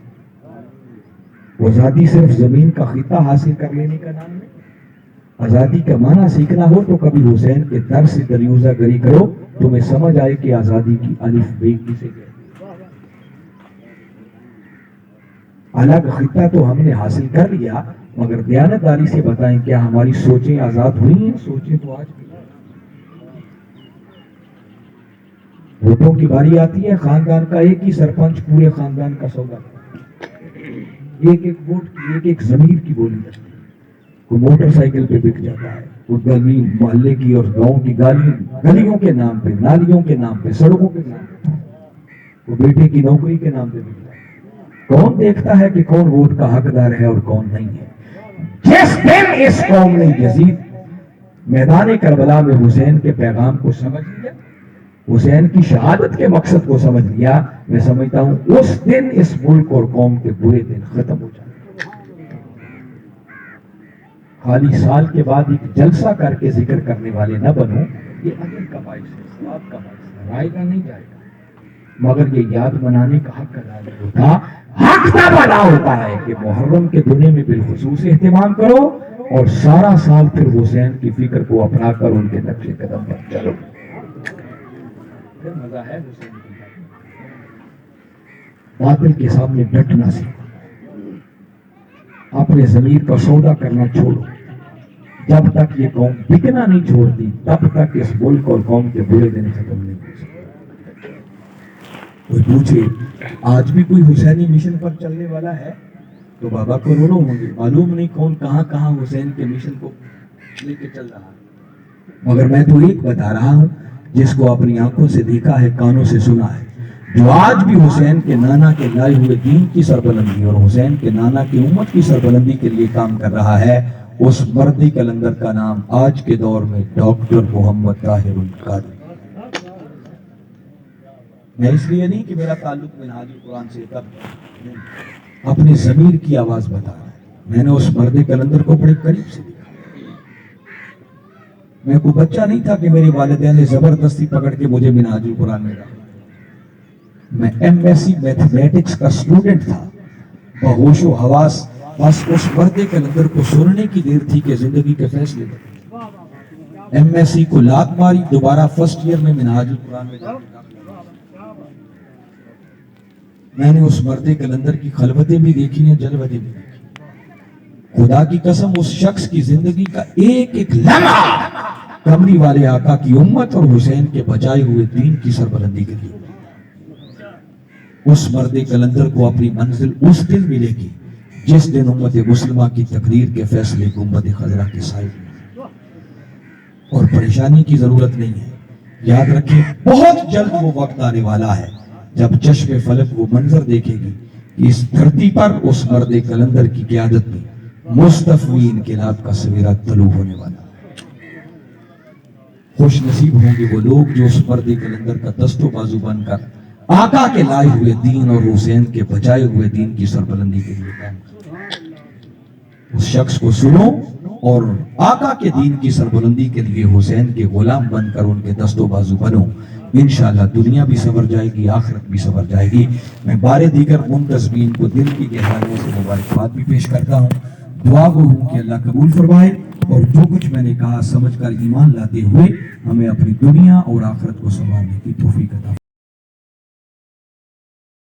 وہ آزادی صرف زمین کا خطہ حاصل کر لینے کا نام نہیں. آزادی کا معنی سیکھنا ہو تو کبھی حسین کے در سے دریوزہ گری کرو, تمہیں سمجھ آئے کہ آزادی کی الف بے کسے کہتے. الگ خطہ تو ہم نے حاصل کر لیا مگر دیانتداری سے بتائیں کیا ہماری سوچیں آزاد ہوئی ہیں؟ سوچیں تو آج بھی. ووٹوں کی باری آتی ہے, خاندان کا ایک ہی سرپنچ پورے خاندان کا سودا کرتا ہے. ایک ایک ووٹ کی ایک ضمیر کی بولی جاتی ہے. کوئی موٹر سائیکل پہ بک جاتا ہے, کوئی گلی محلے کی اور گاؤں کی گلیوں کے نام پہ, نالیوں کے نام پہ, سڑکوں کے نام پہ, کوئی بیٹے کی نوکری کے نام پہ بک جاتا ہے. کون دیکھتا ہے کہ کون ووٹ کا حقدار ہے اور کون نہیں ہے؟ جس دن اس قوم نے یزید میدان کربلا میں حسین کے پیغام کو سمجھ لیا, حسین کی شہادت کے مقصد کو سمجھ لیا, میں سمجھتا ہوں اس دن اس ملک اور قوم کے برے دن ختم ہو جائیں. خالی سال کے بعد ایک جلسہ کر کے ذکر کرنے والے نہ بنو, یہ اجر کا باعث ہے, ثواب کا باعث ہے, رائے گا نہیں جائے گا. مگر یہ یاد منانے کا حق ادا نہیں ہوتا. حق تب ادا ہوتا ہے کہ محرم کے دنے میں بالخصوص اہتمام کرو اور سارا سال پھر حسین کی فکر کو اپنا کر ان کے نقش قدم پر چلو. مزہ ہے حسین کی. باطل کے سامنے ڈٹنا سیکھو, اپنے ضمیر کا سودا کرنا چھوڑو. جب تک یہ قوم بکنا نہیں چھوڑتی تب تک اس ملک اور قوم کے برے دن ختم نہیں ہو سکتے. کوئی پوچھے آج بھی کوئی حسینی مشن پر چلنے والا ہے تو بابا کروڑوں ہوں گے, معلوم نہیں کون کہاں کہاں حسین کے مشن کو لے کے چل رہا ہے. مگر میں تو ایک بتا رہا ہوں جس کو اپنی آنکھوں سے دیکھا ہے، کانوں سے سنا ہے، جو آج بھی حسین کے نانا کے لائے ہوئے دین کی سربلندی اور حسین کے نانا کی امت کی سربلندی کے لیے کام کر رہا ہے، اس مرد کلندر کا نام آج کے دور میں ڈاکٹر محمد طاہر القادری۔ میں اس لیے نہیں کہ میرا تعلق منہاج القرآن سے تب، اپنی ضمیر کی آواز بتا رہا ہے۔ میں نے اس مرد کلندر کو بڑے قریب سے دیکھا۔ میں کوئی بچہ نہیں تھا کہ میرے والدین نے زبردستی پکڑ کے مجھے منہاج القرآن میں ڈالا۔ میں ایم ایس سی میتھمیٹکس کا اسٹوڈنٹ تھا، بہوش و حواس، بس اس مرد کلندر کو سننے کی دیر تھی کہ زندگی کے فیصلے بدلے۔ ایم ایس سی کو لات ماری، دوبارہ فرسٹ ایئر میں منہاج القرآن میں جا کے میں نے اس مرد کلندر کی خلوتیں بھی دیکھی ہیں، جلوتیں بھی دیکھی۔ خدا کی قسم اس شخص کی زندگی کا ایک ایک لمحہ کملی والے آقا کی امت اور حسین کے بچائے ہوئے دین کی سربلندی کے لیے۔ اس مرد کلندر کو اپنی منزل اس دن ملے گی جس دن امت مسلمہ کی تقدیر کے فیصلے گنبد خضرا کے سائے میں۔ اور پریشانی کی ضرورت نہیں ہے، یاد رکھیں بہت جلد وہ وقت آنے والا ہے جب چشم فلک وہ منظر دیکھے گی کہ اس دھرتی پر اس مرد کلندر کی قیادت میں مصطفی انقلاب کا سویرا طلوع ہونے والا ہے۔ خوش نصیب ہوں گے وہ لوگ جو اس مرد کلندر کا دست و بازو بن کر آقا کے لائے ہوئے دین اور حسین کے بچائے ہوئے دین کی سربلندی کے لیے کام کریں۔ اس شخص کو سنو اور آقا کے دین کی سربلندی کے لیے حسین کے غلام بن کر ان کے دست و بازو بنو، انشاءاللہ دنیا بھی سنور جائے گی، آخرت بھی سنور جائے گی۔ میں بارے دیگر منتظمین کو دل کی گہرائیوں سے مبارکباد بھی پیش کرتا ہوں۔ دعا گو ہوں کہ اللہ قبول فرمائے اور جو کچھ میں نے کہا سمجھ کر ایمان لاتے ہوئے ہمیں اپنی دنیا اور آخرت کو سنوارنے کی توفیق عطا فرمائے۔